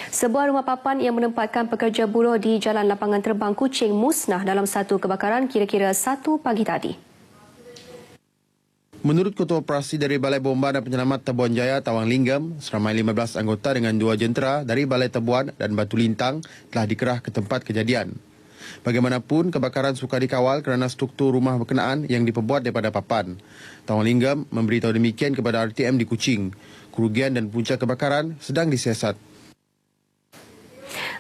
Sebuah rumah papan yang menempatkan pekerja buruh di Jalan Lapangan Terbang Kuching musnah dalam satu kebakaran kira-kira 1 pagi tadi. Menurut Ketua Operasi dari Balai Bomba dan Penyelamat Tebuan Jaya Tawang Linggam, seramai 15 anggota dengan 2 jentera dari Balai Tebuan dan Batu Lintang telah dikerah ke tempat kejadian. Bagaimanapun, kebakaran sukar dikawal kerana struktur rumah berkenaan yang diperbuat daripada papan. Tawang Linggam memberitahu demikian kepada RTM di Kuching. Kerugian dan punca kebakaran sedang disiasat.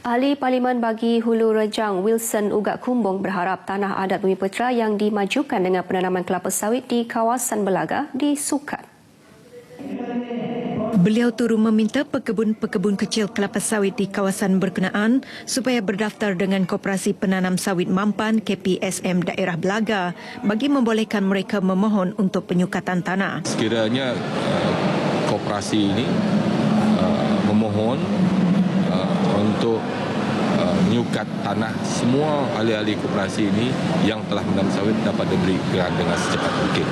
Ahli Parlimen bagi Hulu Rejang Wilson Ugat Kumbong berharap tanah adat Bumiputera yang dimajukan dengan penanaman kelapa sawit di kawasan Belaga disukat. Beliau turut meminta pekebun-pekebun kecil kelapa sawit di kawasan berkenaan supaya berdaftar dengan Koperasi Penanam Sawit Mampan KPSM Daerah Belaga bagi membolehkan mereka memohon untuk penyukatan tanah. Sekiranya koperasi ini memohon untuk menyukat tanah, semua ahli-ahli koperasi ini yang telah menanam sawit dapat diberi geran dengan secepat mungkin.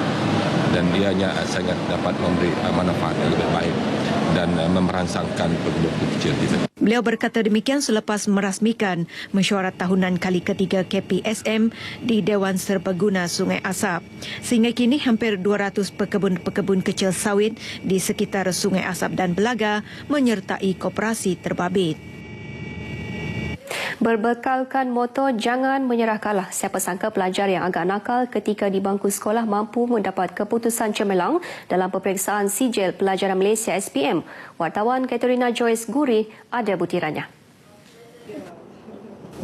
Dan ianya sangat dapat memberi manfaat yang lebih baik dan merangsangkan penduduk kecil kita. Beliau berkata demikian selepas merasmikan mesyuarat tahunan kali ketiga KPSM di Dewan Serbaguna Sungai Asap. Sehingga kini hampir 200 pekebun-pekebun kecil sawit di sekitar Sungai Asap dan Belaga menyertai koperasi terbabit. Berbekalkan motor jangan menyerah kalah. Siapa sangka pelajar yang agak nakal ketika di bangku sekolah mampu mendapat keputusan cemerlang dalam peperiksaan sijil pelajaran Malaysia SPM. Wartawan Katerina Joyce Guri ada butirannya.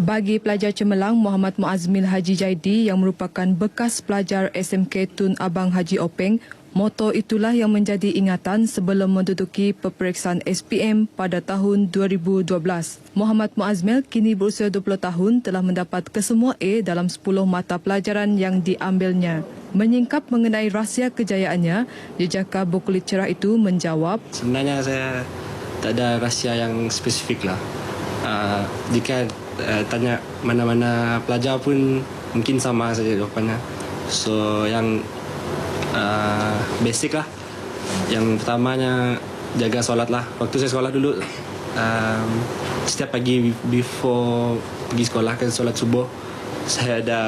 Bagi pelajar cemerlang Muhammad Muazmil Haji Jaidi yang merupakan bekas pelajar SMK Tun Abang Haji Openg, motor itulah yang menjadi ingatan sebelum menduduki peperiksaan SPM pada tahun 2012. Muhammad Muazmil kini berusia 20 tahun telah mendapat kesemua A dalam 10 mata pelajaran yang diambilnya. Menyingkap mengenai rahsia kejayaannya, jejaka berkulit cerah itu menjawab, sebenarnya saya tak ada rahsia yang spesifik lah. Jika tanya mana-mana pelajar pun mungkin sama saja jawapannya. So yang basic lah. Yang pertamanya jaga solat lah. Waktu saya sekolah dulu, setiap pagi before pergi sekolah kan solat subuh, saya ada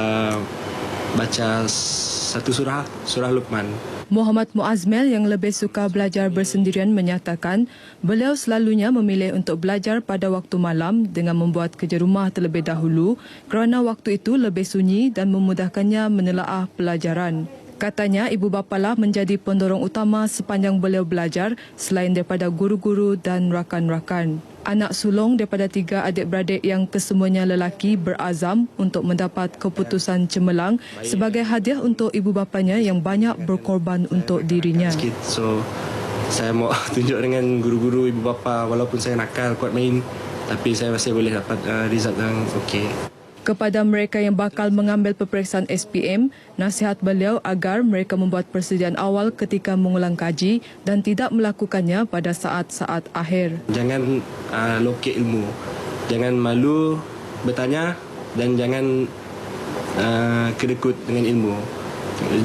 baca satu surah Luqman. Muhammad Muazmil yang lebih suka belajar bersendirian menyatakan beliau selalunya memilih untuk belajar pada waktu malam dengan membuat kerja rumah terlebih dahulu kerana waktu itu lebih sunyi dan memudahkannya menelaah pelajaran. Katanya ibu bapalah menjadi pendorong utama sepanjang beliau belajar selain daripada guru-guru dan rakan-rakan. Anak sulung daripada 3 adik-beradik yang kesemuanya lelaki berazam untuk mendapat keputusan cemerlang sebagai hadiah untuk ibu bapanya yang banyak berkorban untuk dirinya. So, saya mau tunjuk dengan guru-guru ibu bapa walaupun saya nakal kuat main, tapi saya masih boleh dapat result yang okey. Kepada mereka yang bakal mengambil peperiksaan SPM, nasihat beliau agar mereka membuat persediaan awal ketika mengulang kaji dan tidak melakukannya pada saat-saat akhir. Jangan lokek ilmu. Jangan malu bertanya dan jangan kedekut dengan ilmu.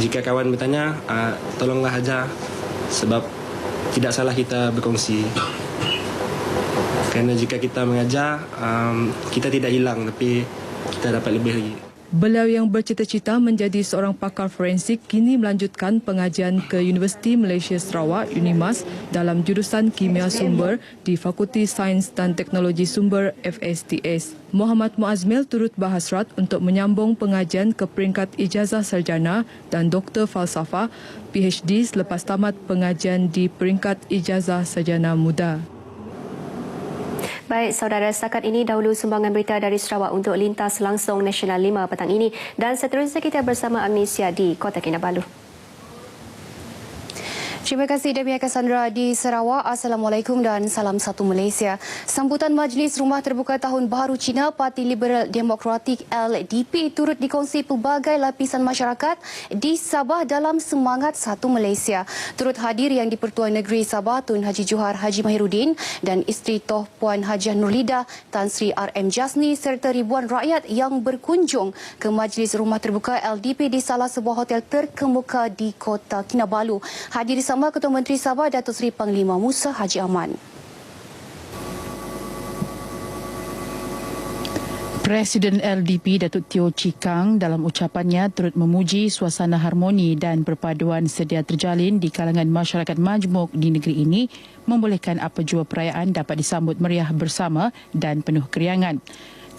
Jika kawan bertanya, tolonglah ajar sebab tidak salah kita berkongsi. Kerana jika kita mengajar, kita tidak hilang tapi kita dapat lebih lagi. Beliau yang bercita-cita menjadi seorang pakar forensik kini melanjutkan pengajian ke Universiti Malaysia Sarawak UNIMAS dalam jurusan Kimia Sumber di Fakulti Sains dan Teknologi Sumber FSTS. Muhammad Muazmil turut berhasrat untuk menyambung pengajian ke peringkat ijazah sarjana dan doktor falsafah PhD selepas tamat pengajian di peringkat ijazah sarjana muda. Baik, saudara, setakat ini dahulu sumbangan berita dari Sarawak untuk Lintas Langsung Nasional 5 petang ini dan seterusnya kita bersama Agnesia di Kota Kinabalu. Terima kasih Debia Cassandra di Sarawak. Assalamualaikum dan salam satu Malaysia. Sambutan Majlis Rumah Terbuka Tahun Baharu Cina Parti Liberal Demokratik LDP turut dikongsi pelbagai lapisan masyarakat di Sabah dalam semangat satu Malaysia. Turut hadir yang di-Pertuan Negeri Sabah Tun Haji Johar Haji Mahiruddin dan isteri Toh Puan Hajiah Nurlida Tan Sri RM Jasni serta ribuan rakyat yang berkunjung ke Majlis Rumah Terbuka LDP di salah sebuah hotel terkemuka di Kota Kinabalu. Hadir di Ketua Menteri Sabah Datuk Seri Panglima Musa Haji Aman. Presiden LDP Datuk Teo Chee Kang dalam ucapannya turut memuji suasana harmoni dan perpaduan sedia terjalin di kalangan masyarakat majmuk di negeri ini membolehkan apa jua perayaan dapat disambut meriah bersama dan penuh keriangan.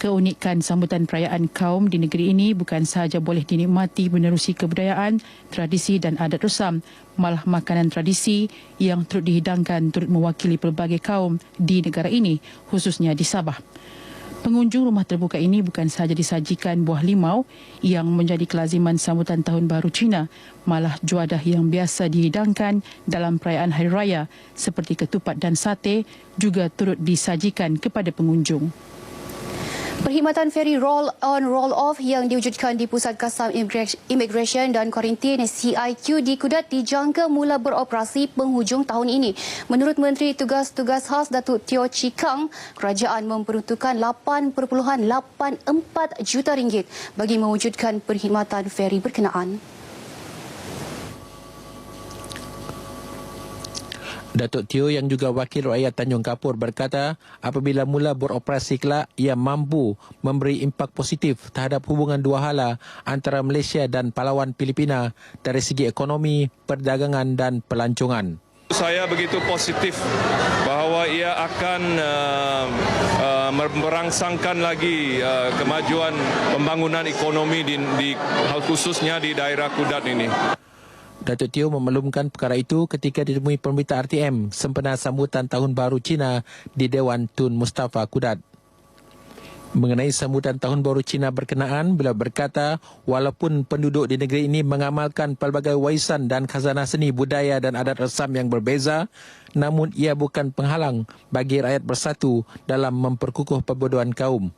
Keunikan sambutan perayaan kaum di negeri ini bukan sahaja boleh dinikmati menerusi kebudayaan, tradisi dan adat Rusam, malah makanan tradisi yang turut dihidangkan turut mewakili pelbagai kaum di negara ini, khususnya di Sabah. Pengunjung rumah terbuka ini bukan sahaja disajikan buah limau yang menjadi kelaziman sambutan Tahun Baru Cina, malah juadah yang biasa dihidangkan dalam perayaan Hari Raya seperti ketupat dan sate juga turut disajikan kepada pengunjung. Perkhidmatan feri roll-on roll-off yang diwujudkan di Pusat Kastam Immigration dan Kuarantin CIQ di Kudat dijangka mula beroperasi penghujung tahun ini. Menurut Menteri Tugas-Tugas Khas Datuk Teo Chee Kang, kerajaan memperuntukkan 8.84 juta ringgit bagi mewujudkan perkhidmatan feri berkenaan. Datuk Teo yang juga wakil rakyat Tanjung Kapur berkata apabila mula beroperasi kelak ia mampu memberi impak positif terhadap hubungan dua hala antara Malaysia dan Palawan Filipina dari segi ekonomi, perdagangan dan pelancongan. Saya begitu positif bahawa ia akan merangsangkan lagi kemajuan pembangunan ekonomi di khususnya di daerah Kudat ini. Datuk Teo memaklumkan perkara itu ketika ditemui pemberitaan RTM sempena sambutan Tahun Baru Cina di Dewan Tun Mustafa Kudat. Mengenai sambutan Tahun Baru Cina berkenaan, beliau berkata walaupun penduduk di negeri ini mengamalkan pelbagai warisan dan khazanah seni, budaya dan adat resam yang berbeza, namun ia bukan penghalang bagi rakyat bersatu dalam memperkukuh perbuduan kaum.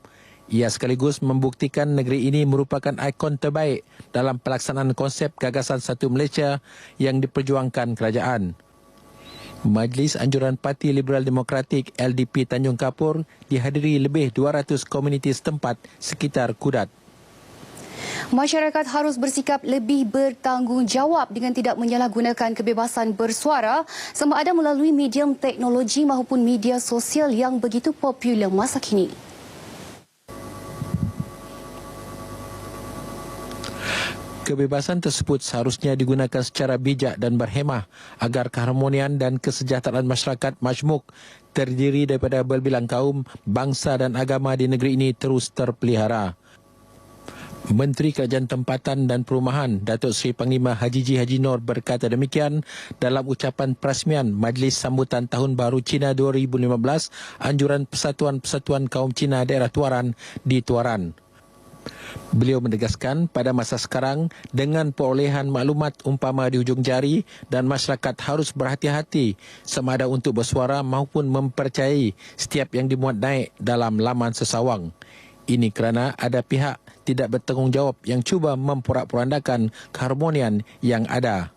Ia sekaligus membuktikan negeri ini merupakan ikon terbaik dalam pelaksanaan konsep gagasan Satu Malaysia yang diperjuangkan kerajaan. Majlis Anjuran Parti Liberal Demokratik LDP Tanjung Kapur dihadiri lebih 200 komuniti setempat sekitar Kudat. Masyarakat harus bersikap lebih bertanggungjawab dengan tidak menyalahgunakan kebebasan bersuara sama ada melalui medium teknologi maupun media sosial yang begitu popular masa kini. Kebebasan tersebut seharusnya digunakan secara bijak dan berhemah agar keharmonian dan kesejahteraan masyarakat majmuk terdiri daripada berbilang kaum, bangsa dan agama di negeri ini terus terpelihara. Menteri Kerajaan Tempatan dan Perumahan Datuk Seri Panglima Haji G. Haji Noor berkata demikian dalam ucapan perasmian Majlis Sambutan Tahun Baru Cina 2015 Anjuran Persatuan-Persatuan Kaum Cina Daerah Tuaran di Tuaran. Beliau menegaskan pada masa sekarang dengan perolehan maklumat umpama di hujung jari dan masyarakat harus berhati-hati sama ada untuk bersuara maupun mempercayai setiap yang dimuat naik dalam laman sesawang. Ini kerana ada pihak tidak bertanggungjawab yang cuba memporak-porandakan keharmonian yang ada.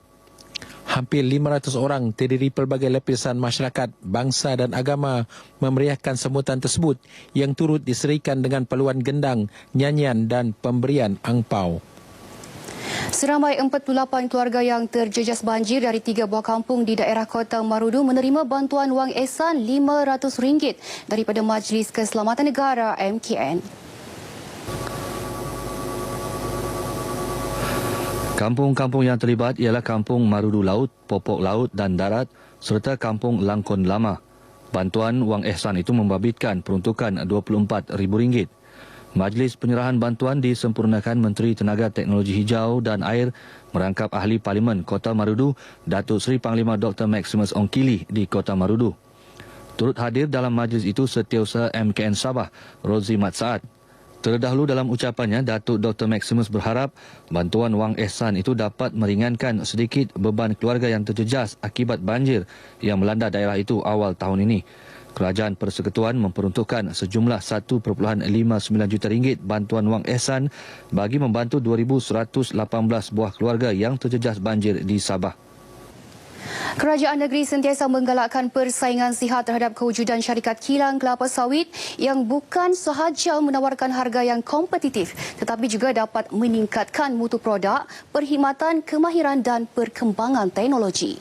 Hampir 500 orang terdiri pelbagai lapisan masyarakat, bangsa dan agama memeriahkan sambutan tersebut yang turut diserikan dengan paluan gendang, nyanyian dan pemberian angpau. Seramai 48 keluarga yang terjejas banjir dari 3 buah kampung di daerah Kota Marudu menerima bantuan wang ehsan RM500 daripada Majlis Keselamatan Negara MKN. Kampung-kampung yang terlibat ialah Kampung Marudu Laut, Popok Laut dan Darat serta Kampung Langkon Lama. Bantuan wang ehsan itu membabitkan peruntukan RM24,000. Majlis penyerahan bantuan disempurnakan Menteri Tenaga Teknologi Hijau dan Air merangkap Ahli Parlimen Kota Marudu, Datuk Seri Panglima Dr. Maximus Ongkili di Kota Marudu. Turut hadir dalam majlis itu Setiausaha MKN Sabah, Rozi Mat Saad. Terdahulu dalam ucapannya, Datuk Dr. Maximus berharap bantuan wang ehsan itu dapat meringankan sedikit beban keluarga yang terjejas akibat banjir yang melanda daerah itu awal tahun ini. Kerajaan Persekutuan memperuntukkan sejumlah RM1.59 juta bantuan wang ehsan bagi membantu 2,118 buah keluarga yang terjejas banjir di Sabah. Kerajaan negeri sentiasa menggalakkan persaingan sihat terhadap kewujudan syarikat kilang kelapa sawit yang bukan sahaja menawarkan harga yang kompetitif tetapi juga dapat meningkatkan mutu produk, perkhidmatan, kemahiran dan perkembangan teknologi.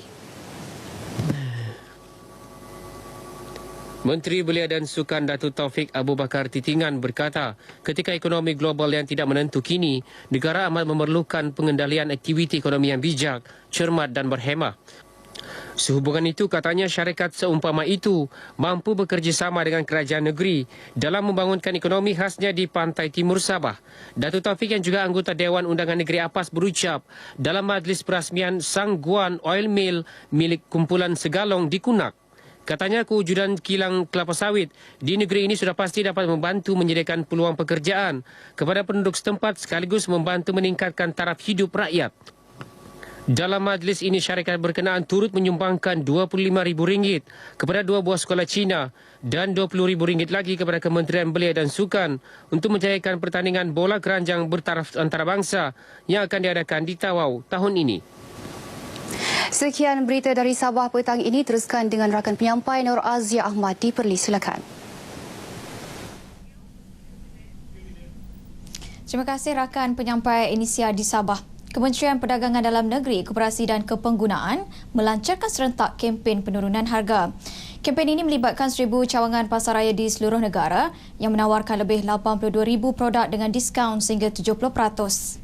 Menteri Belia dan Sukan Datuk Taufik Abu Bakar Titingan berkata, ketika ekonomi global yang tidak menentu kini, negara amat memerlukan pengendalian aktiviti ekonomi yang bijak, cermat dan berhemah. Sehubungan itu, katanya syarikat seumpama itu mampu bekerjasama dengan kerajaan negeri dalam membangunkan ekonomi khasnya di pantai timur Sabah. Datuk Taufik yang juga anggota Dewan Undangan Negeri APAS berucap dalam majlis perasmian Sangguan Oil Mill milik kumpulan Segalong di Kunak. Katanya kewujudan kilang kelapa sawit di negeri ini sudah pasti dapat membantu menyediakan peluang pekerjaan kepada penduduk setempat sekaligus membantu meningkatkan taraf hidup rakyat. Dalam majlis ini, syarikat berkenaan turut menyumbangkan RM25,000 kepada 2 buah sekolah Cina dan RM20,000 lagi kepada Kementerian Belia dan Sukan untuk menjayakan pertandingan bola keranjang bertaraf antarabangsa yang akan diadakan di Tawau tahun ini. Sekian berita dari Sabah petang ini. Teruskan dengan rakan penyampai Nur Azia Ahmad di Perlis. Silakan. Terima kasih rakan penyampai Inisia di Sabah. Kementerian Perdagangan Dalam Negeri, Koperasi dan Kepenggunaan melancarkan serentak kempen penurunan harga. Kempen ini melibatkan 1,000 cawangan pasaraya di seluruh negara yang menawarkan lebih 82,000 produk dengan diskaun sehingga 70%.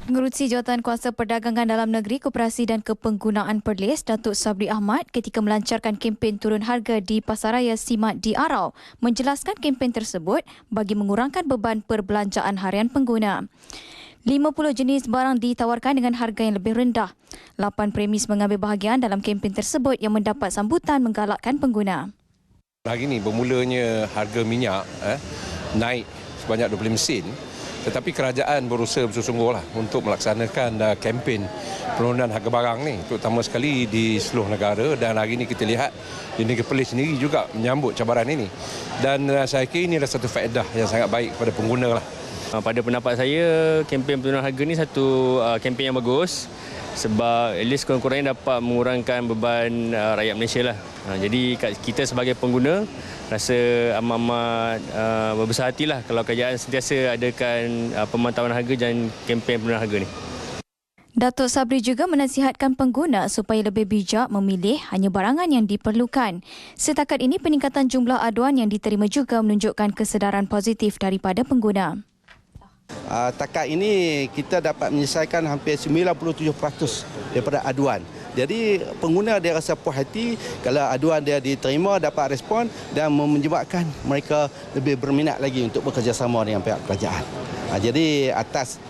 Pengerusi Jawatan Kuasa Perdagangan Dalam Negeri, Koperasi dan Kepenggunaan Perlis, Datuk Sabri Ahmad, ketika melancarkan kempen turun harga di Pasaraya Simat di Arau, menjelaskan kempen tersebut bagi mengurangkan beban perbelanjaan harian pengguna. 50 jenis barang ditawarkan dengan harga yang lebih rendah. 8 premis mengambil bahagian dalam kempen tersebut yang mendapat sambutan menggalakkan pengguna. Hari ini bermulanya harga minyak naik sebanyak 20 sen. Tetapi kerajaan berusaha bersungguh-sungguhlah untuk melaksanakan kempen penurunan harga barang ni, terutama sekali di seluruh negara, dan hari ini kita lihat di negeri Perlis sendiri juga menyambut cabaran ini. Dan saya kira ini adalah satu faedah yang sangat baik kepada pengguna lah. Pada pendapat saya, kempen penurunan harga ni satu kempen yang bagus sebab at least kurang-kurangnya dapat mengurangkan beban rakyat Malaysia lah. Jadi kita sebagai pengguna rasa amat-amat berbesar hatilah kalau kerajaan sentiasa adakan pemantauan harga dan kempen penurunan harga ni. Datuk Sabri juga menasihatkan pengguna supaya lebih bijak memilih hanya barangan yang diperlukan. Setakat ini, peningkatan jumlah aduan yang diterima juga menunjukkan kesedaran positif daripada pengguna. Takat ini kita dapat menyelesaikan hampir 97% daripada aduan. Jadi pengguna dia rasa puas hati kalau aduan dia diterima, dapat respon dan menyebabkan mereka lebih berminat lagi untuk bekerjasama dengan pihak kerajaan. Jadi atas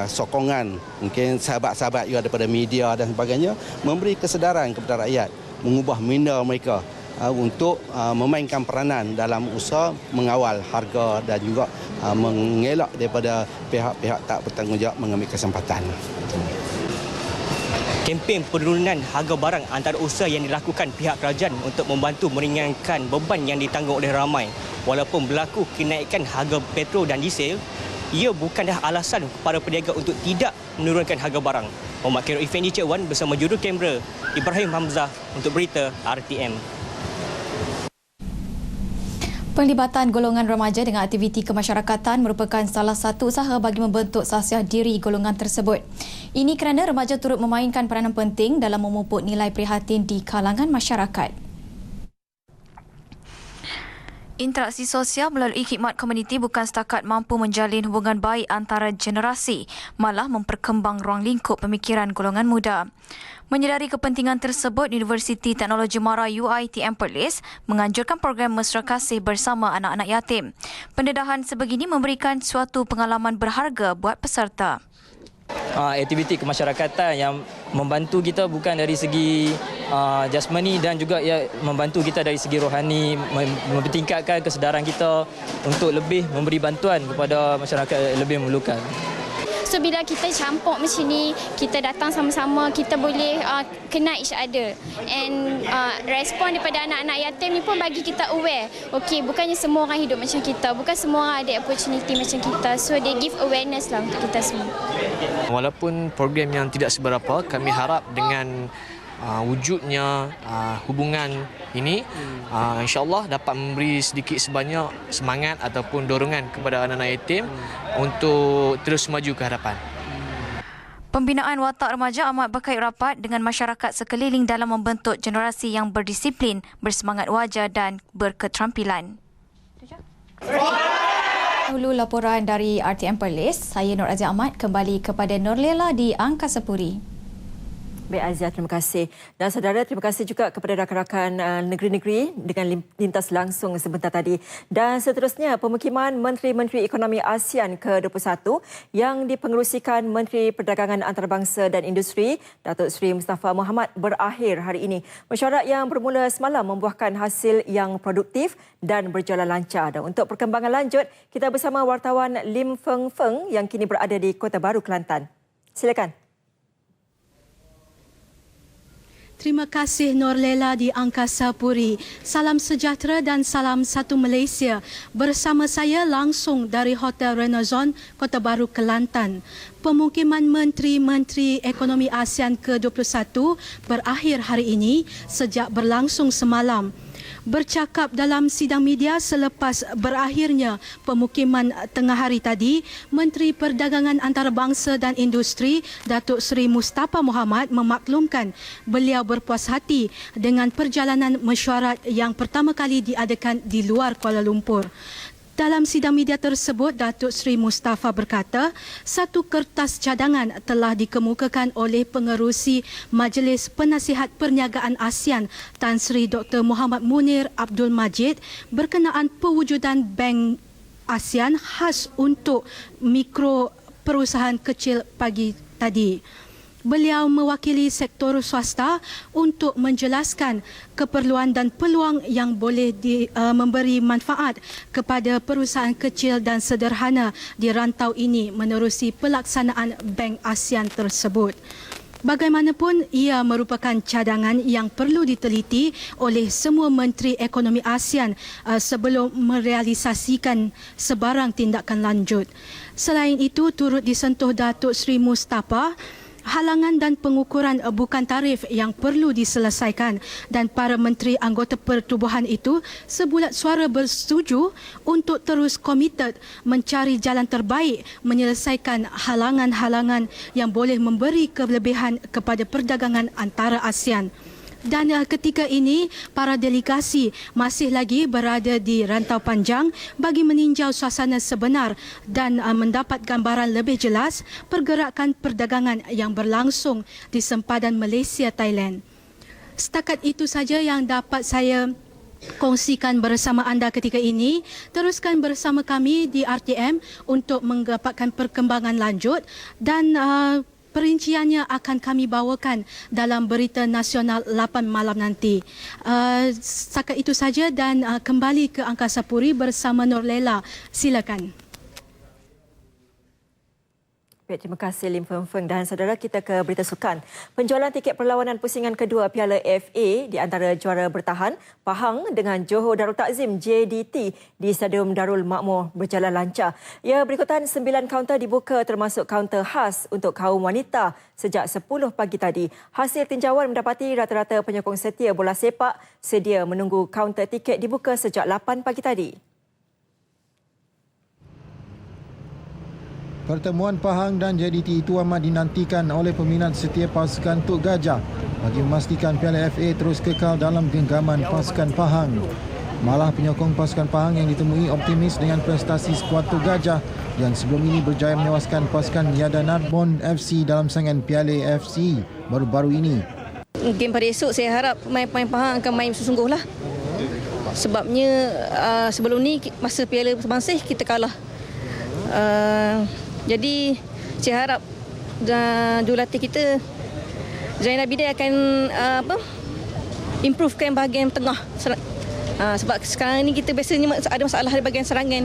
sokongan mungkin sahabat-sahabat juga daripada media dan sebagainya, memberi kesedaran kepada rakyat, mengubah minda mereka untuk memainkan peranan dalam usaha mengawal harga dan juga mengelak daripada pihak-pihak tak bertanggungjawab mengambil kesempatan. Kempen penurunan harga barang antara usaha yang dilakukan pihak kerajaan untuk membantu meringankan beban yang ditanggung oleh ramai. Walaupun berlaku kenaikan harga petrol dan diesel, ia bukanlah alasan para peniaga untuk tidak menurunkan harga barang. Muhammad Khairul Effendi Cik Wan bersama juru kamera Ibrahim Hamzah untuk berita RTM. Penglibatan golongan remaja dengan aktiviti kemasyarakatan merupakan salah satu usaha bagi membentuk sasiah diri golongan tersebut. Ini kerana remaja turut memainkan peranan penting dalam memupuk nilai prihatin di kalangan masyarakat. Interaksi sosial melalui khidmat komuniti bukan setakat mampu menjalin hubungan baik antara generasi, malah memperkembang ruang lingkup pemikiran golongan muda. Menyedari kepentingan tersebut, Universiti Teknologi Mara UiTM Perlis menganjurkan program Mesra Kasih bersama anak-anak yatim. Pendedahan sebegini memberikan suatu pengalaman berharga buat peserta. Aktiviti kemasyarakatan yang membantu kita bukan dari segi jasmani dan juga ia membantu kita dari segi rohani, mempertingkatkan kesedaran kita untuk lebih memberi bantuan kepada masyarakat yang lebih memerlukan. So bila kita campur macam ni, kita datang sama-sama, kita boleh kenal each other. And respon daripada anak-anak yatim ni pun bagi kita aware. Okey, bukannya semua orang hidup macam kita, bukan semua orang ada opportunity macam kita. So they give awareness lah untuk kita semua. Walaupun program yang tidak seberapa, kami harap dengan wujudnya hubungan ini insya-Allah dapat memberi sedikit sebanyak semangat ataupun dorongan kepada anak-anak yatim untuk terus maju ke hadapan. Pembinaan watak remaja amat berkait rapat dengan masyarakat sekeliling dalam membentuk generasi yang berdisiplin, bersemangat wajar dan berketerampilan. Dahulu laporan dari RTM Perlis, saya Nur Azia Ahmad kembali kepada Nurlela di Angkasa Puri. Baik Azia, terima kasih. Dan saudara, terima kasih juga kepada rakan-rakan negeri-negeri dengan lintas langsung sebentar tadi. Dan seterusnya, pemukiman Menteri-Menteri Ekonomi ASEAN ke-21 yang dipengerusikan Menteri Perdagangan Antarabangsa dan Industri, Datuk Seri Mustafa Mohamed berakhir hari ini. Mesyuarat yang bermula semalam membuahkan hasil yang produktif dan berjalan lancar. Dan untuk perkembangan lanjut, kita bersama wartawan Lim Feng Feng yang kini berada di Kota Baru, Kelantan. Silakan. Terima kasih Norlela di Angkasa Puri. Salam sejahtera dan salam satu Malaysia. Bersama saya langsung dari Hotel Renaissance, Kota Baru, Kelantan. Pemukiman Menteri-Menteri Ekonomi ASEAN ke-21 berakhir hari ini sejak berlangsung semalam. Bercakap dalam sidang media selepas berakhirnya pemukiman tengah hari tadi, Menteri Perdagangan Antarabangsa dan Industri Datuk Seri Mustafa Mohamed memaklumkan beliau berpuas hati dengan perjalanan mesyuarat yang pertama kali diadakan di luar Kuala Lumpur. Dalam sidang media tersebut, Datuk Seri Mustafa berkata, satu kertas cadangan telah dikemukakan oleh pengerusi Majlis Penasihat Perniagaan ASEAN Tan Sri Dr. Muhammad Munir Abdul Majid berkenaan pewujudan Bank ASEAN khas untuk mikro perusahaan kecil pagi tadi. Beliau mewakili sektor swasta untuk menjelaskan keperluan dan peluang yang boleh memberi manfaat kepada perusahaan kecil dan sederhana di rantau ini menerusi pelaksanaan Bank ASEAN tersebut. Bagaimanapun, ia merupakan cadangan yang perlu diteliti oleh semua Menteri Ekonomi ASEAN sebelum merealisasikan sebarang tindakan lanjut. Selain itu, turut disentuh Datuk Seri Mustafa, halangan dan pengukuran bukan tarif yang perlu diselesaikan dan para menteri anggota pertubuhan itu sebulat suara bersetuju untuk terus komited mencari jalan terbaik menyelesaikan halangan-halangan yang boleh memberi kelebihan kepada perdagangan antara ASEAN. Dan ketika ini, para delegasi masih lagi berada di rantau panjang bagi meninjau suasana sebenar dan mendapat gambaran lebih jelas pergerakan perdagangan yang berlangsung di sempadan Malaysia-Thailand. Setakat itu saja yang dapat saya kongsikan bersama anda ketika ini. Teruskan bersama kami di RTM untuk mendapatkan perkembangan lanjut dan perinciannya akan kami bawakan dalam Berita Nasional 8 malam nanti. Setakat itu saja dan kembali ke Angkasa Puri bersama Norlela. Silakan. Baik, terima kasih Lim Feng Feng. Dan saudara, kita ke berita sukan. Penjualan tiket perlawanan pusingan kedua Piala FA di antara juara bertahan Pahang dengan Johor Darul Takzim JDT di Stadium Darul Makmur berjalan lancar. Ya, berikutan 9 kaunter dibuka termasuk kaunter khas untuk kaum wanita sejak 10 pagi tadi. Hasil tinjauan mendapati rata-rata penyokong setia bola sepak sedia menunggu kaunter tiket dibuka sejak 8 pagi tadi. Pertemuan Pahang dan JDT itu amat dinantikan oleh peminat setia pasukan Tok Gajah bagi memastikan Piala FA terus kekal dalam genggaman pasukan Pahang. Malah penyokong pasukan Pahang yang ditemui optimis dengan prestasi skuad Tok Gajah yang sebelum ini berjaya menewaskan pasukan Yada Narbonne FC dalam saingan Piala FC baru-baru ini. Game pada esok saya harap pemain-pemain Pahang akan main bersungguh lah. Sebabnya sebelum ni masa Piala Sebangsih kita kalah. Jadi saya harap jurulatih kita Zainal Bidai akan improvekan bahagian tengah. Sebab sekarang ni kita biasanya ada masalah di bahagian serangan.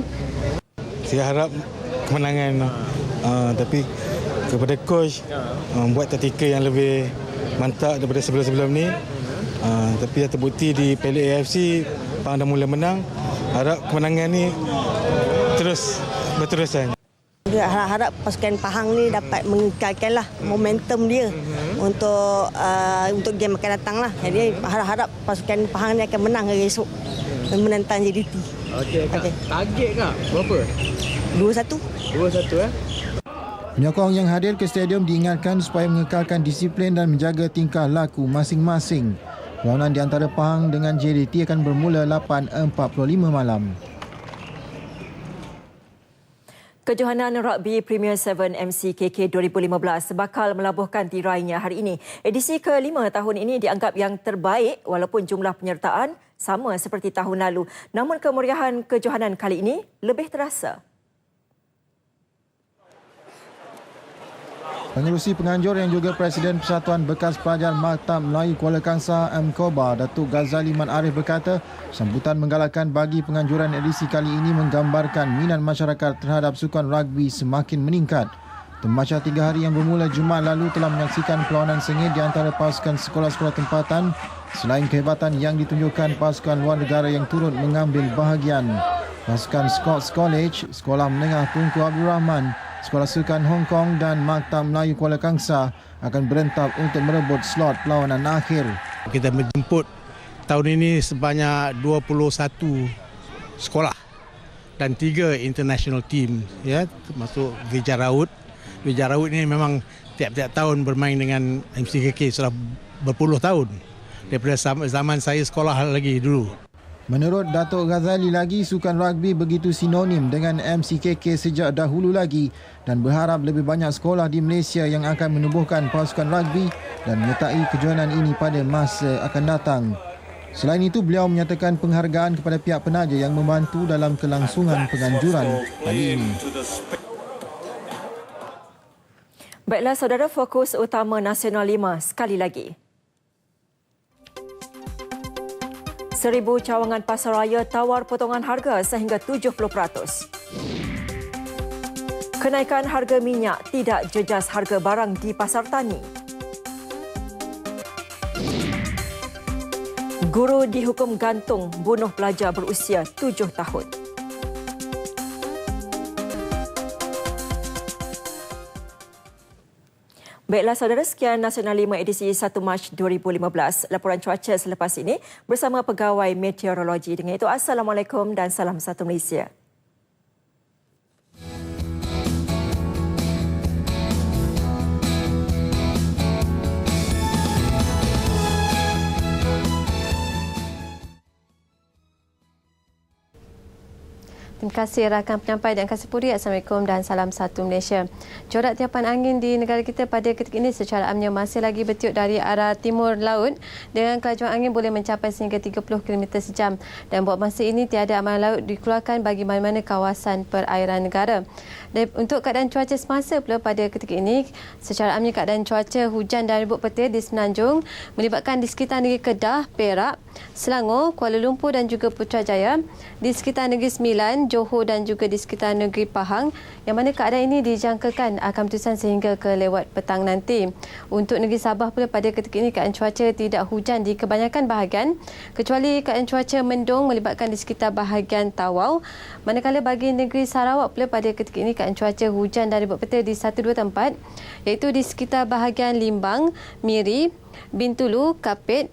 Saya harap kemenangan tapi kepada coach buat taktikal yang lebih mantap daripada sebelum-sebelum ni. Tapi yang terbukti di Piala AFC Pahang dah mula menang. Harap kemenangan ni terus berterusan. Harap pasukan Pahang ni dapat mengekalkanlah momentum dia untuk game akan datang lah. Jadi harap pasukan Pahang ni akan menang hari esok menentang JDT. Okey. Target kah? Berapa? 2-1. Penyokong yang hadir ke stadium diingatkan supaya mengekalkan disiplin dan menjaga tingkah laku masing-masing. Perlawanan di antara Pahang dengan JDT akan bermula 8.45 malam. Kejohanan Rugby Premier 7 MCKK 2015 bakal melabuhkan tirainya hari ini. Edisi ke-5 tahun ini dianggap yang terbaik walaupun jumlah penyertaan sama seperti tahun lalu. Namun kemeriahan kejohanan kali ini lebih terasa. Pengerusi penganjur yang juga Presiden Persatuan Bekas Pelajar Maktab Melayu Kuala Kangsar MKOBA, Datuk Ghazali Man Arif berkata, sambutan menggalakkan bagi penganjuran edisi kali ini menggambarkan minat masyarakat terhadap sukan rugby semakin meningkat. Temasya 3 hari yang bermula Jumaat lalu telah menyaksikan perlawanan sengit di antara pasukan sekolah-sekolah tempatan selain kehebatan yang ditunjukkan pasukan luar negara yang turut mengambil bahagian. Pasukan Scots College, Sekolah Menengah Tunku Abdul Rahman, Sekolah Sukan Hong Kong dan Maktab Melayu Kuala Kangsar akan berentap untuk merebut slot perlawanan akhir. Kita menjemput tahun ini sebanyak 21 sekolah dan 3 international team, ya, termasuk Vijay Raut. Vijay Raut ini memang tiap-tiap tahun bermain dengan MCKK sudah berpuluh tahun. Daripada zaman saya sekolah lagi dulu. Menurut Datuk Ghazali lagi, sukan rugby begitu sinonim dengan MCKK sejak dahulu lagi dan berharap lebih banyak sekolah di Malaysia yang akan menubuhkan pasukan rugby dan menyertai kejohanan ini pada masa akan datang. Selain itu, beliau menyatakan penghargaan kepada pihak penaja yang membantu dalam kelangsungan penganjuran kali ini. Baiklah saudara, fokus utama Nasional 5 sekali lagi. 1,000 cawangan pasaraya tawar potongan harga sehingga 70%. Kenaikan harga minyak tidak jejas harga barang di pasar tani. Guru dihukum gantung bunuh pelajar berusia 7 tahun. Baiklah saudara, sekian Nasional 5 edisi 1 Mac 2015. Laporan cuaca selepas ini bersama Pegawai Meteorologi. Dengan itu, Assalamualaikum dan salam satu Malaysia. Terima kasih rakan penyampai dan kasih puri. Assalamualaikum dan salam satu Malaysia. Corak tiapan angin di negara kita pada ketika ini secara amnya masih lagi bertiup dari arah timur laut dengan kelajuan angin boleh mencapai sehingga 30 km sejam. Dan buat masa ini tiada amaran laut dikeluarkan bagi mana-mana kawasan perairan negara. Dan untuk keadaan cuaca semasa pula pada ketika ini, secara amnya keadaan cuaca hujan dan ribut petir di Semenanjung melibatkan di sekitar negeri Kedah, Perak, Selangor, Kuala Lumpur dan juga Putrajaya, di sekitar negeri Sembilan, Johor dan juga di sekitar negeri Pahang, yang mana keadaan ini dijangkakan akan berterusan sehingga ke lewat petang nanti. Untuk negeri Sabah pula pada ketika ini keadaan cuaca tidak hujan di kebanyakan bahagian kecuali keadaan cuaca mendung melibatkan di sekitar bahagian Tawau. Manakala bagi negeri Sarawak pula pada ketika ini keadaan cuaca hujan dan ribut petir di 1-2 tempat iaitu di sekitar bahagian Limbang, Miri, Bintulu, Kapit,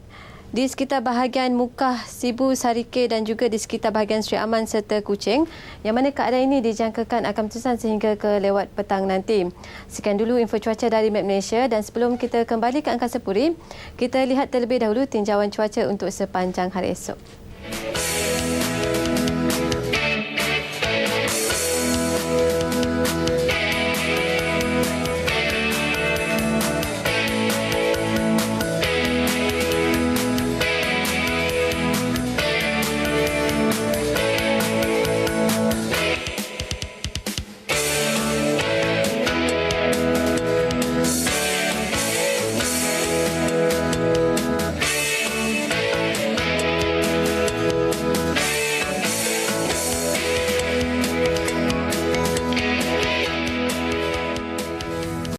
di sekitar bahagian Mukah, Sibu, Sarike dan juga di sekitar bahagian Sri Aman serta Kuching, yang mana keadaan ini dijangkakan akan berterusan sehingga ke lewat petang nanti. Sekian dulu info cuaca dari Map Malaysia dan sebelum kita kembali ke Angkasa Puri, kita lihat terlebih dahulu tinjauan cuaca untuk sepanjang hari esok.